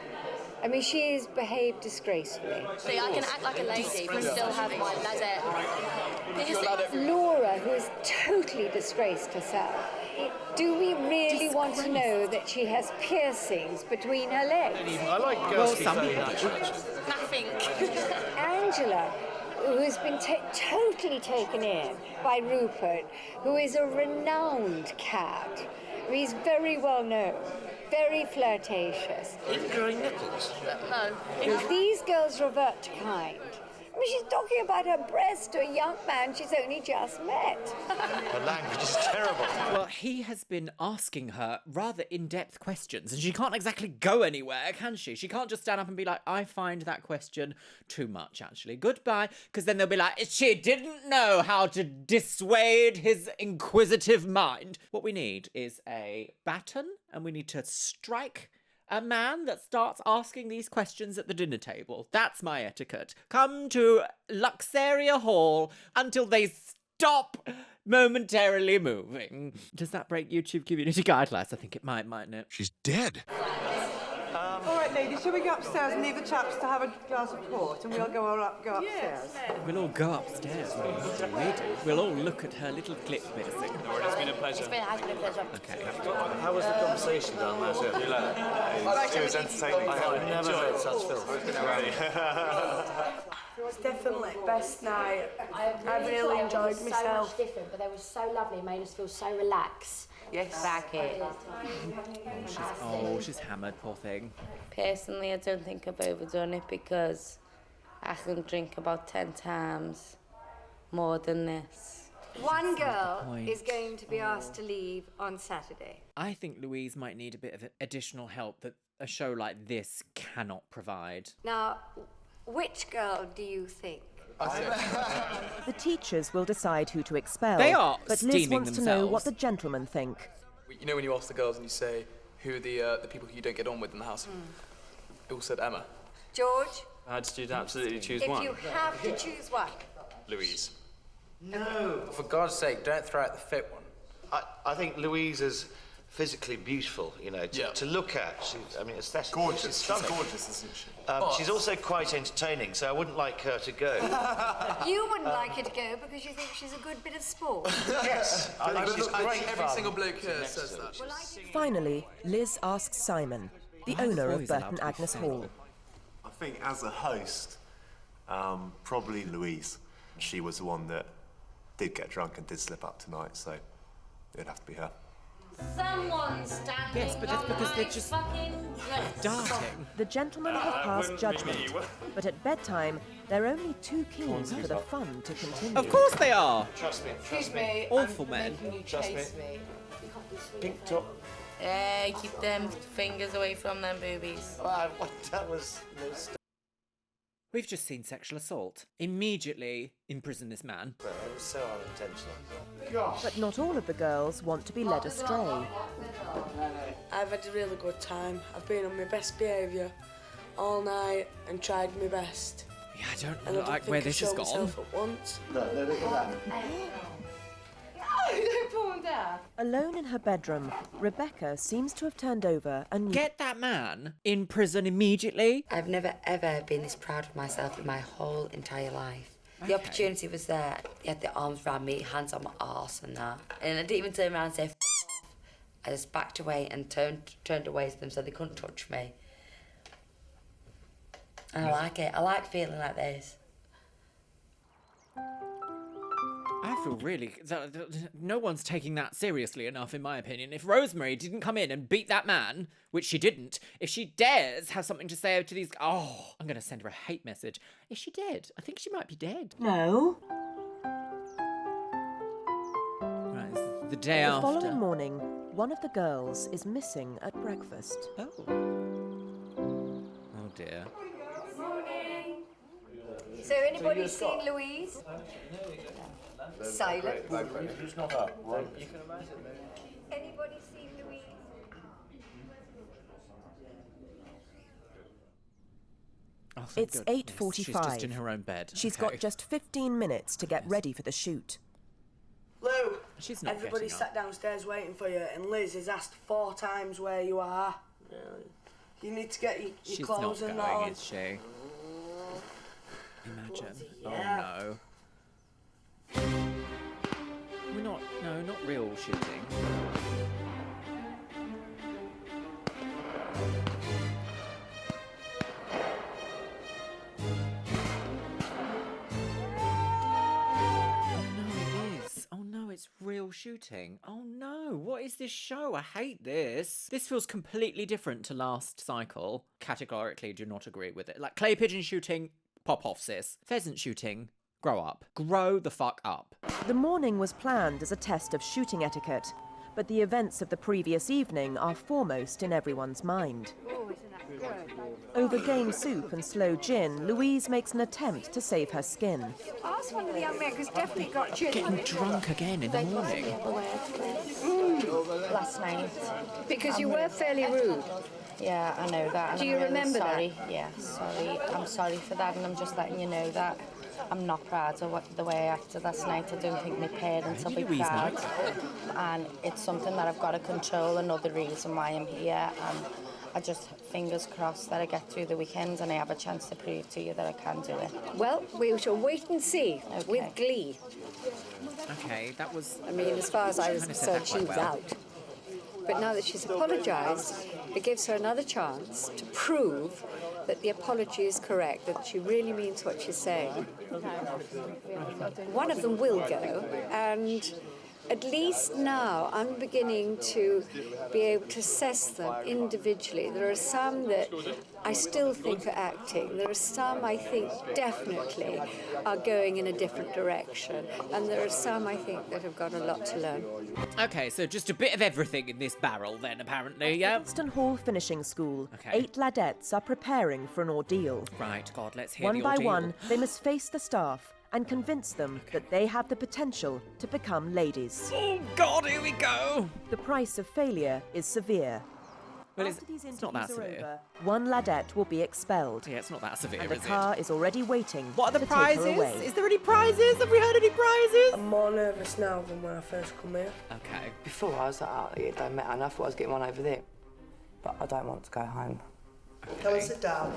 I mean, she has behaved disgracefully. See, I can act like a lady, but still have my ladette. Laura, who has totally disgraced herself. Do we really want to know that she has piercings between her legs? I like girls to be fairly natural. Nothing. Angela, who has been totally taken in by Rupert, who is a renowned cat. He's very well known, very flirtatious. Even growing nipples? No. If these girls revert to kind, I mean, she's talking about her breast to a young man she's only just met. Her language is terrible. Well, he has been asking her rather in-depth questions, and she can't exactly go anywhere, can she? She can't just stand up and be like, I find that question too much, actually. Goodbye. Because then they'll be like, she didn't know how to dissuade his inquisitive mind. What we need is a baton, and we need to strike a man that starts asking these questions at the dinner table. That's my etiquette. Come to Luxeria Hall until they stop momentarily moving. Does that break YouTube community guidelines? I think it might, mightn't it? She's dead. All right, ladies, shall we go upstairs and leave the chaps to have a glass of port, and we'll go upstairs? We'll all go upstairs, we'll all look at her little clip piercing. It's been a pleasure. Has been a pleasure. Okay. How was the conversation down there, sir? It was entertaining. I have never heard such filth. It's definitely best night. I really enjoyed myself. So much different, but they were so lovely, made us feel so relaxed. Yes. Back here. She's hammered, poor thing. Personally, I don't think I've overdone it because I can drink about 10 times more than this. One girl point. is going to be asked to leave on Saturday. I think Louise might need a bit of additional help that a show like this cannot provide. Now, which girl do you think? The teachers will decide who to expel. They are but Liz steaming wants to know themselves. what the gentlemen think. You know when you ask the girls and you say, who are the people who you don't get on with in the house? It all said Emma. George, I had to absolutely choose if one. you have to choose one. Louise. No. For God's sake, don't throw out the fit one. I think Louise is physically beautiful, you know, to look at. Aesthetically. Gorgeous. She's She's stunning. gorgeous, isn't she? She's also quite entertaining, so I wouldn't like her to go. You wouldn't like her to go because you think she's a good bit of sport. Yes, I think she's great every fun. single bloke here says that. Finally, Liz asks Simon, the owner of Burton Agnes Hall. I think as a host, probably Louise. She was the one that did get drunk and did slip up tonight, so it'd have to be her. Someone's standing. Yes, but that's because they're just darting. The gentlemen have passed judgment, but at bedtime, they're only too keen for the fun to continue. Of course they are. Trust me. Excuse me. Awful I'm men. making you Trust chase me. me. Pink top. Hey, keep them fingers away from them boobies. That was... We've just seen sexual assault. Immediately imprison this man. It was so unintentional. But not all of the girls want to be led astray. I've had a really good time. I've been on my best behaviour all night and tried my best. Yeah, I don't And know like where this has gone. myself at once. No, look at that. Don't pull him down. Alone in her bedroom, Rebecca seems to have turned over a new... Get that man in prison immediately. I've never ever been this proud of myself in my whole entire life. The opportunity was there. He had the arms around me, hands on my arse and that. And I didn't even turn around and say, F off. I just backed away and turned away to them so they couldn't touch me. And I like it. I like feeling like this. I feel really... No one's taking that seriously enough, in my opinion. If Rosemary didn't come in and beat that man, which she didn't, if she dares have something to say to these... Oh, I'm going to send her a hate message. Is she dead? I think she might be dead. No. Right, this is the day The after. following morning, one of the girls is missing at breakfast. Oh. Oh, dear. Morning. So anybody seen Louise? Silent. Who's not up? Right. Anybody seen Louise? Oh, thank It's goodness. 8:45. She's just in her own bed. She's Okay. got just 15 minutes to get ready for the shoot. Lou, She's not everybody getting sat downstairs waiting for you, and Liz has asked 4 times where you are. You need to get your She's clothes not and going, that on. is she? Imagine. Yeah. Oh, no. We're not... No, not real shooting. It's real shooting. Oh no, what is this show? I hate this. This feels completely different to last cycle. Categorically do not agree with it. Like clay pigeon shooting, pop off sis. Pheasant shooting, grow up. Grow the fuck up. The morning was planned as a test of shooting etiquette, but the events of the previous evening are foremost in everyone's mind. Oh, isn't that good? Over game soup and slow gin, Louise makes an attempt to save her skin. Ask one of the young men, because definitely got gin. Getting drunk again in the morning. Last night. Because you were fairly rude. Yeah, I know that. And Do I'm you really remember sorry. that? Yeah, sorry. I'm sorry for that, and I'm just letting you know that I'm not proud of the way I acted last night. I don't think my parents will be proud. And it's something that I've got to control, another reason why I'm here. And I just, fingers crossed, that I get through the weekends and I have a chance to prove to you that I can do it. Well, we shall wait and see with glee. Okay, that was... I mean, as far as I was Kind of said concerned, that she quite was well. out. But now that she's apologised, it gives her another chance to prove that the apology is correct, that she really means what she's saying. One of them will go, and at least now I'm beginning to be able to assess them individually. There are some that I still think are acting. There are some I think definitely are going in a different direction. And there are some I think that have got a lot to learn. Okay, so just a bit of everything in this barrel then, apparently, yeah? Winston Hall Finishing School, Okay. 8 Ladettes are preparing for an ordeal. Right, God, let's hear One the by ordeal. one, they must face the staff and convince them that they have the potential to become ladies. Oh, God, here we go! The price of failure is severe. Well, After these it's not that interviews are severe. over, one Ladette will be expelled. Yeah, it's not that severe, And the is car is already waiting What are the to take her prizes? away. Is there any prizes? Have we heard any prizes? I'm more nervous now than when I first come here. Okay. Before I was like, oh, it don't matter, and I thought I was getting one over there. But I don't want to go home. Come and sit down.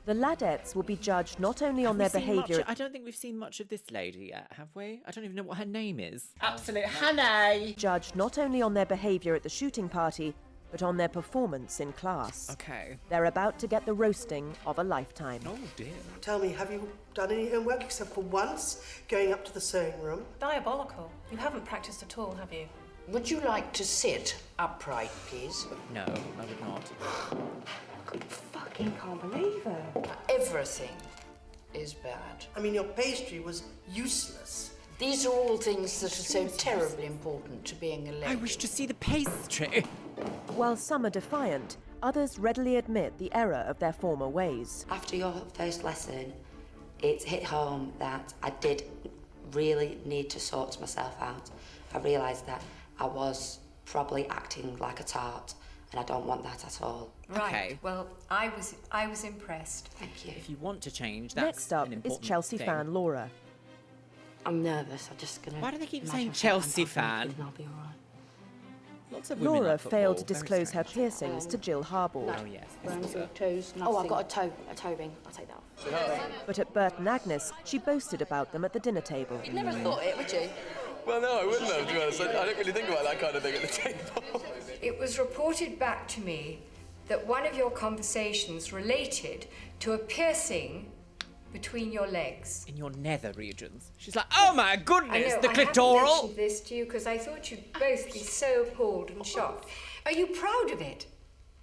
The Ladettes will be judged not only on their Have we seen behaviour... much- I don't think we've seen much of this lady yet, have we? I don't even know what her name is. Absolute honey! Judged not only on their behaviour at the shooting party, but on their performance in class. Okay. They're about to get the roasting of a lifetime. Oh dear. Tell me, have you done any homework except for once going up to the sewing room? Diabolical. You haven't practiced at all, have you? Would you like to sit upright, please? No, I would not. Fucking can't believe her. Everything is bad. I mean, your pastry was useless. These are all things that are so terribly important to being a lady. I wish to see the pastry. While some are defiant, others readily admit the error of their former ways. After your first lesson, it hit home that I did really need to sort myself out. I realised that I was probably acting like a tart, and I don't want that at all. Right. Okay. Well, I was impressed. Thank you. If you want to change, that's Next up an is important Chelsea thing. fan Laura. I'm nervous. I'm just gonna. Why do they keep imagine saying if Chelsea I'm fan? I'll be alright. Lots of women Laura like football, failed to very disclose her strange. piercings to Jill Harbord. Oh yes. Round your toes, nothing. Oh, I've got a toe ring. I'll take that off. But at Burton Agnes, she boasted about them at the dinner table. You'd never thought it, would you? Well, no, I wouldn't have, to be honest. I don't really think about that kind of thing at the table. It was reported back to me that one of your conversations related to a piercing between your legs. In your nether regions. She's like, oh my I goodness, know, the I haven't clitoral. mentioned this to you because I thought you'd both be so appalled and shocked. Are you proud of it?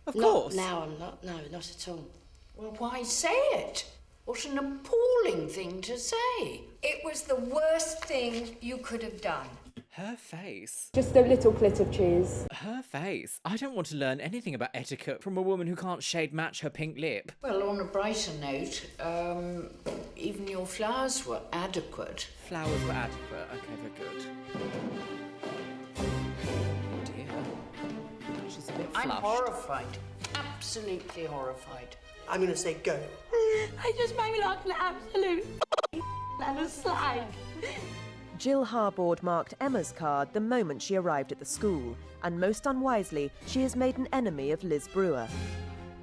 Of course. No, I'm not. No, not at all. Well, why say it? What an appalling thing to say. It was the worst thing you could have done. Her face. Just a little clit of cheese. Her face. I don't want to learn anything about etiquette from a woman who can't shade match her pink lip. Well, on a brighter note, even your flowers were adequate. Flowers were adequate. Okay, they're good. Oh dear. She's a bit I'm flushed. horrified. Absolutely horrified. I'm going to say go. It just made me like an absolute and a slag. Jill Harbord marked Emma's card the moment she arrived at the school, and most unwisely, she has made an enemy of Liz Brewer.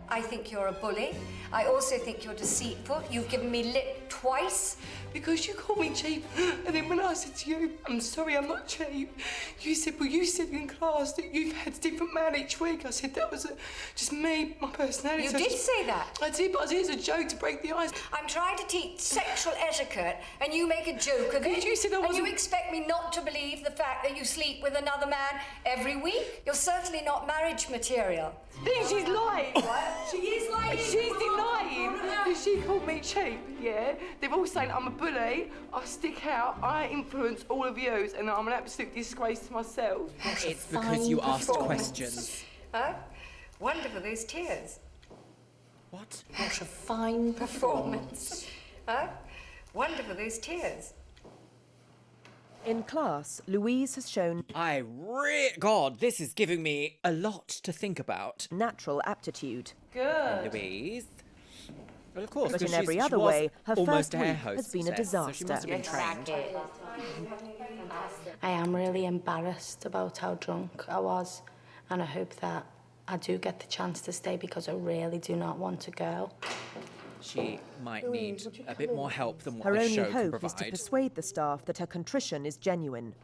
I think you're a bully. I also think you're deceitful. You've given me lip twice because you called me cheap. And then when I said to you, I'm sorry, I'm not cheap, you said, well, you said in class that you've had a different man each week. I said that was just me, my personality. You So did say that. I did, but I did it as a joke to break the ice. I'm trying to teach sexual etiquette and you make a joke of it. You said I and you wasn't- expect me not to believe the fact that you sleep with another man every week? You're certainly not marriage material. Then she's lying. She is lying. She's denying because she called me cheap, yeah? They're all saying I'm a bully, I stick out, I influence all of yous, and I'm an absolute disgrace to myself. It's because you asked questions. Huh? Wonderful, those tears. What? What a fine performance. Huh? Wonderful, those tears. In class, Louise has shown God, this is giving me a lot to think about. natural aptitude. Good. Louise. Well, of course, But in because every she other was way, her almost first a hair week has been a hostess, so she disaster. must have been trained. I am really embarrassed about how drunk I was, and I hope that I do get the chance to stay because I really do not want to go. She might need a bit more help than what Her this only show can hope is to provide. persuade the staff that her contrition is genuine.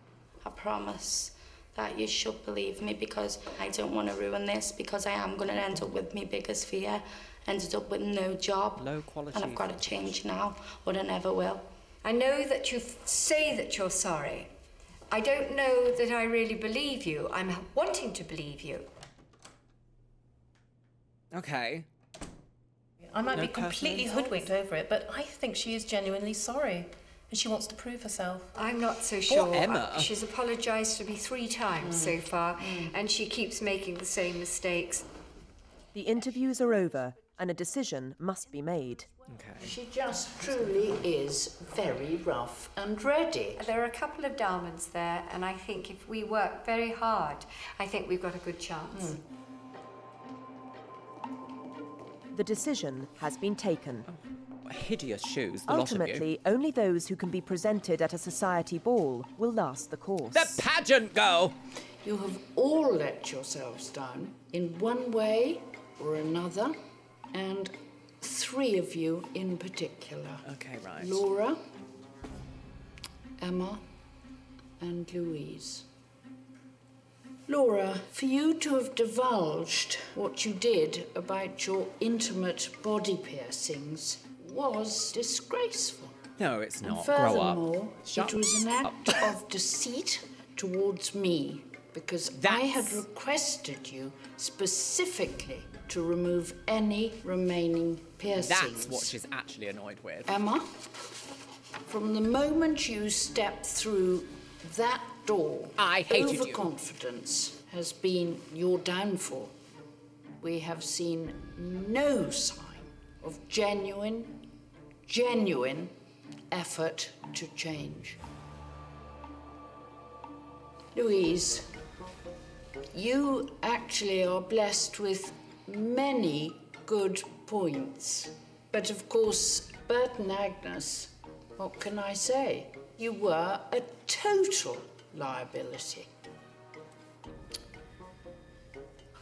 I promise that you should believe me because I don't want to ruin this because I am going to end up with my biggest fear, ended up with no job. Low quality. And I've got to change now or I never will. I know that you say that you're sorry. I don't know that I really believe you. I'm wanting to believe you. Okay. I might No be completely personal hoodwinked over it, but I think she is genuinely sorry. And she wants to prove herself. I'm not so sure. Emma. She's apologised to me 3 times so far, and she keeps making the same mistakes. The interviews are over, and a decision must be made. Okay. She just truly is very rough and ready. There are a couple of diamonds there, and I think if we work very hard, I think we've got a good chance. The decision has been taken. Hideous shoes, the lot of you. Ultimately, only those who can be presented at a society ball will last the course. The pageant girl! You have all let yourselves down in one way or another, and 3 of you in particular. Okay, right. Laura, Emma, and Louise. Laura, for you to have divulged what you did about your intimate body piercings was disgraceful. No, it's And not. Grow up. furthermore, Shut it was an up. act of deceit towards me, because I had requested you specifically to remove any remaining piercings. That's what she's actually annoyed with. Emma, from the moment you stepped through that door, I hated you. overconfidence has been your downfall. We have seen no sign of genuine effort to change. Louise, you actually are blessed with many good points. But of course, Bert and Agnes, what can I say? You were a total liability.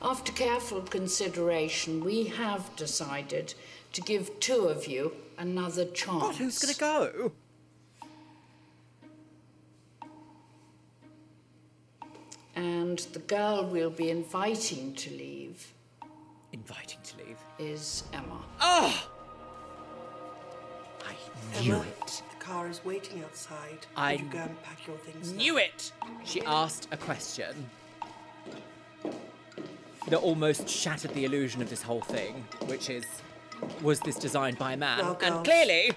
After careful consideration, we have decided to give 2 of you another chance. God, who's gonna go? And the girl we'll be inviting to leave. Inviting to leave? Is Emma. Oh! I knew Emma, it. the car is waiting outside. I Would you go and pack your things now? Knew it! She asked a question that almost shattered the illusion of this whole thing, which is, was this designed by a man? Now, girls, and clearly,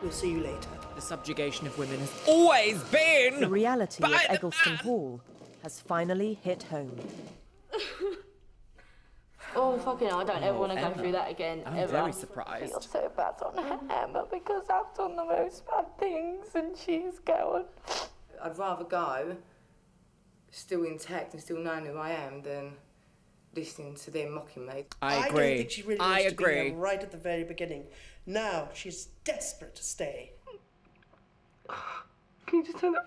we'll see you later. the subjugation of women has always been The reality of by the Eggleston Hall has finally hit home. Oh, fucking hell, I don't ever Oh, want to go Emma. through that again, I'm ever. very surprised. I feel so bad on Emma because I've done the most bad things and she's gone. I'd rather go still intact and still knowing who I am than listening to them mocking me. I don't think she really I used to be agree. here right at the very beginning. Now she's desperate to stay. Can you just turn that?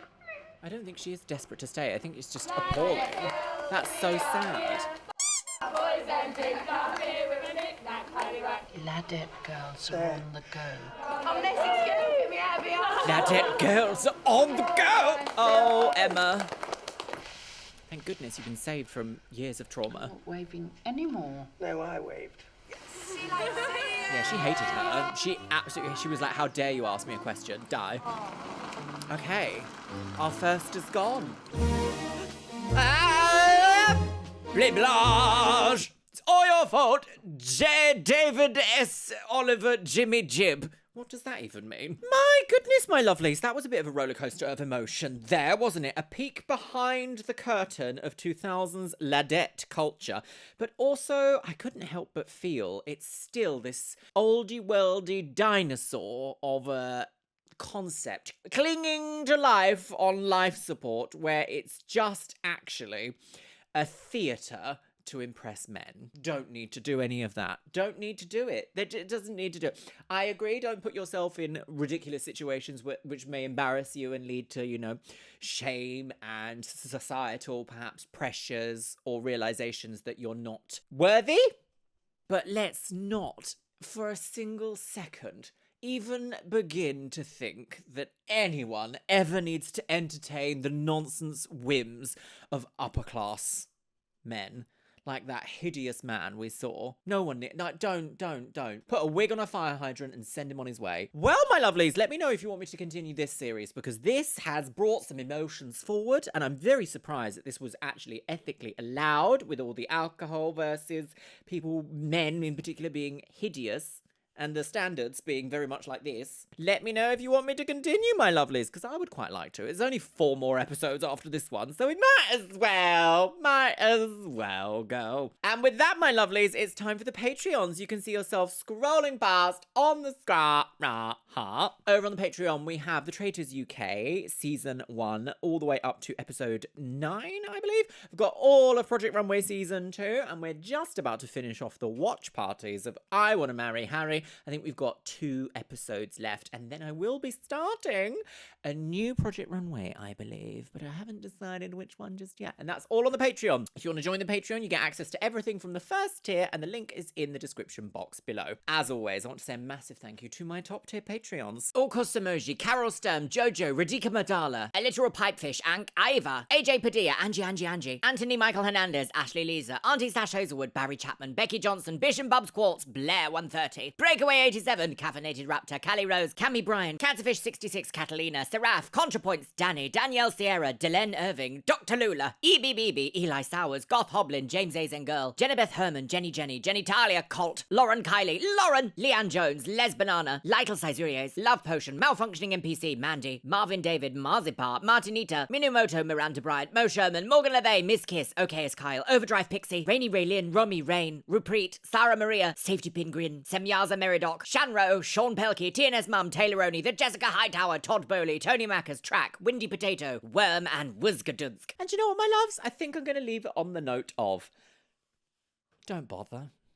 I don't think she is desperate to stay. I think it's just appalling. That's so sad. Ladette girls are on the go. I'm Nessie's girl. Get me out of here. Ladette girls are on the go! Oh, Emma. Thank goodness you've been saved from years of trauma. Not waving anymore. No, I waved. Yeah, she hated her. She was like, how dare you ask me a question? Die. Okay, our first is gone. Bliblage! It's all your fault, J. David S. Oliver Jimmy Jib. What does that even mean? My goodness, my lovelies, that was a bit of a roller coaster of emotion there, wasn't it? A peek behind the curtain of 2000's Ladette culture. But also, I couldn't help but feel it's still this oldie-worldy dinosaur of a concept clinging to life on life support, where it's just actually a theatre to impress men. Don't need to do any of that. Don't need to do it. It doesn't need to do it. I agree, don't put yourself in ridiculous situations which may embarrass you and lead to, you know, shame and societal, perhaps, pressures or realizations that you're not worthy. But let's not, for a single second, even begin to think that anyone ever needs to entertain the nonsense whims of upper-class men. Like that hideous man we saw. No one, don't. Put a wig on a fire hydrant and send him on his way. Well, my lovelies, let me know if you want me to continue this series, because this has brought some emotions forward, and I'm very surprised that this was actually ethically allowed, with all the alcohol versus people, men in particular, being hideous. And the standards being very much like this. Let me know if you want me to continue, my lovelies, because I would quite like to. It's only 4 more episodes after this one, so we might as well go. And with that, my lovelies, it's time for the Patreons. You can see yourself scrolling past on the screen. Over on the Patreon, we have The Traitors UK, Season 1, all the way up to Episode 9, I believe. We've got all of Project Runway Season 2, and we're just about to finish off the watch parties of I Want to Marry Harry. I think we've got 2 episodes left, and then I will be starting a new Project Runway, I believe, but I haven't decided which one just yet. And that's all on the Patreon. If you want to join the Patreon, you get access to everything from the first tier, and the link is in the description box below. As always, I want to say a massive thank you to my top tier Patreons. Orcos Emoji, Carol Sturm, Jojo, Radhika Madala, A Literal Pipefish, Ank, Iva, AJ Padilla, Angie, Anthony Michael Hernandez, Ashley Lisa, Auntie Sash Hazelwood, Barry Chapman, Becky Johnson, Bish and Bubs Quartz, Blair 130, Brig Breakaway 87, Caffeinated Raptor, Callie Rose, Cammy Bryan, Cancerfish 66, Catalina, Seraph, ContraPoints, Danny, Danielle Sierra, Delenn Irving, Dr. Lula, EBBB, Eli Sowers, Goth Hoblin, James Azen Girl, Jennybeth Herman, Jenny, Jenny Talia, Colt, Lauren Kylie, Lauren, Leanne Jones, Les Banana, Lytle Sizuries, Love Potion, Malfunctioning NPC, Mandy, Marvin David, Marzipar, Martinita, Minumoto, Miranda Bryant, Mo Sherman, Morgan LeVay, Miss Kiss, OKS Kyle, Overdrive Pixie, Rainy Raylin, Romy Rain, Rupreet, Sarah Maria, Safety Pin Grin, Semyaza Meridoc, Shanro, Sean Pelkey, TNS Mum, Taylor Oney, The Jessica Hightower, Todd Bowley, Tony Mackers, Track, Windy Potato, Worm, and Wuzgadunsk. And you know what, my loves? I think I'm going to leave it on the note of don't bother.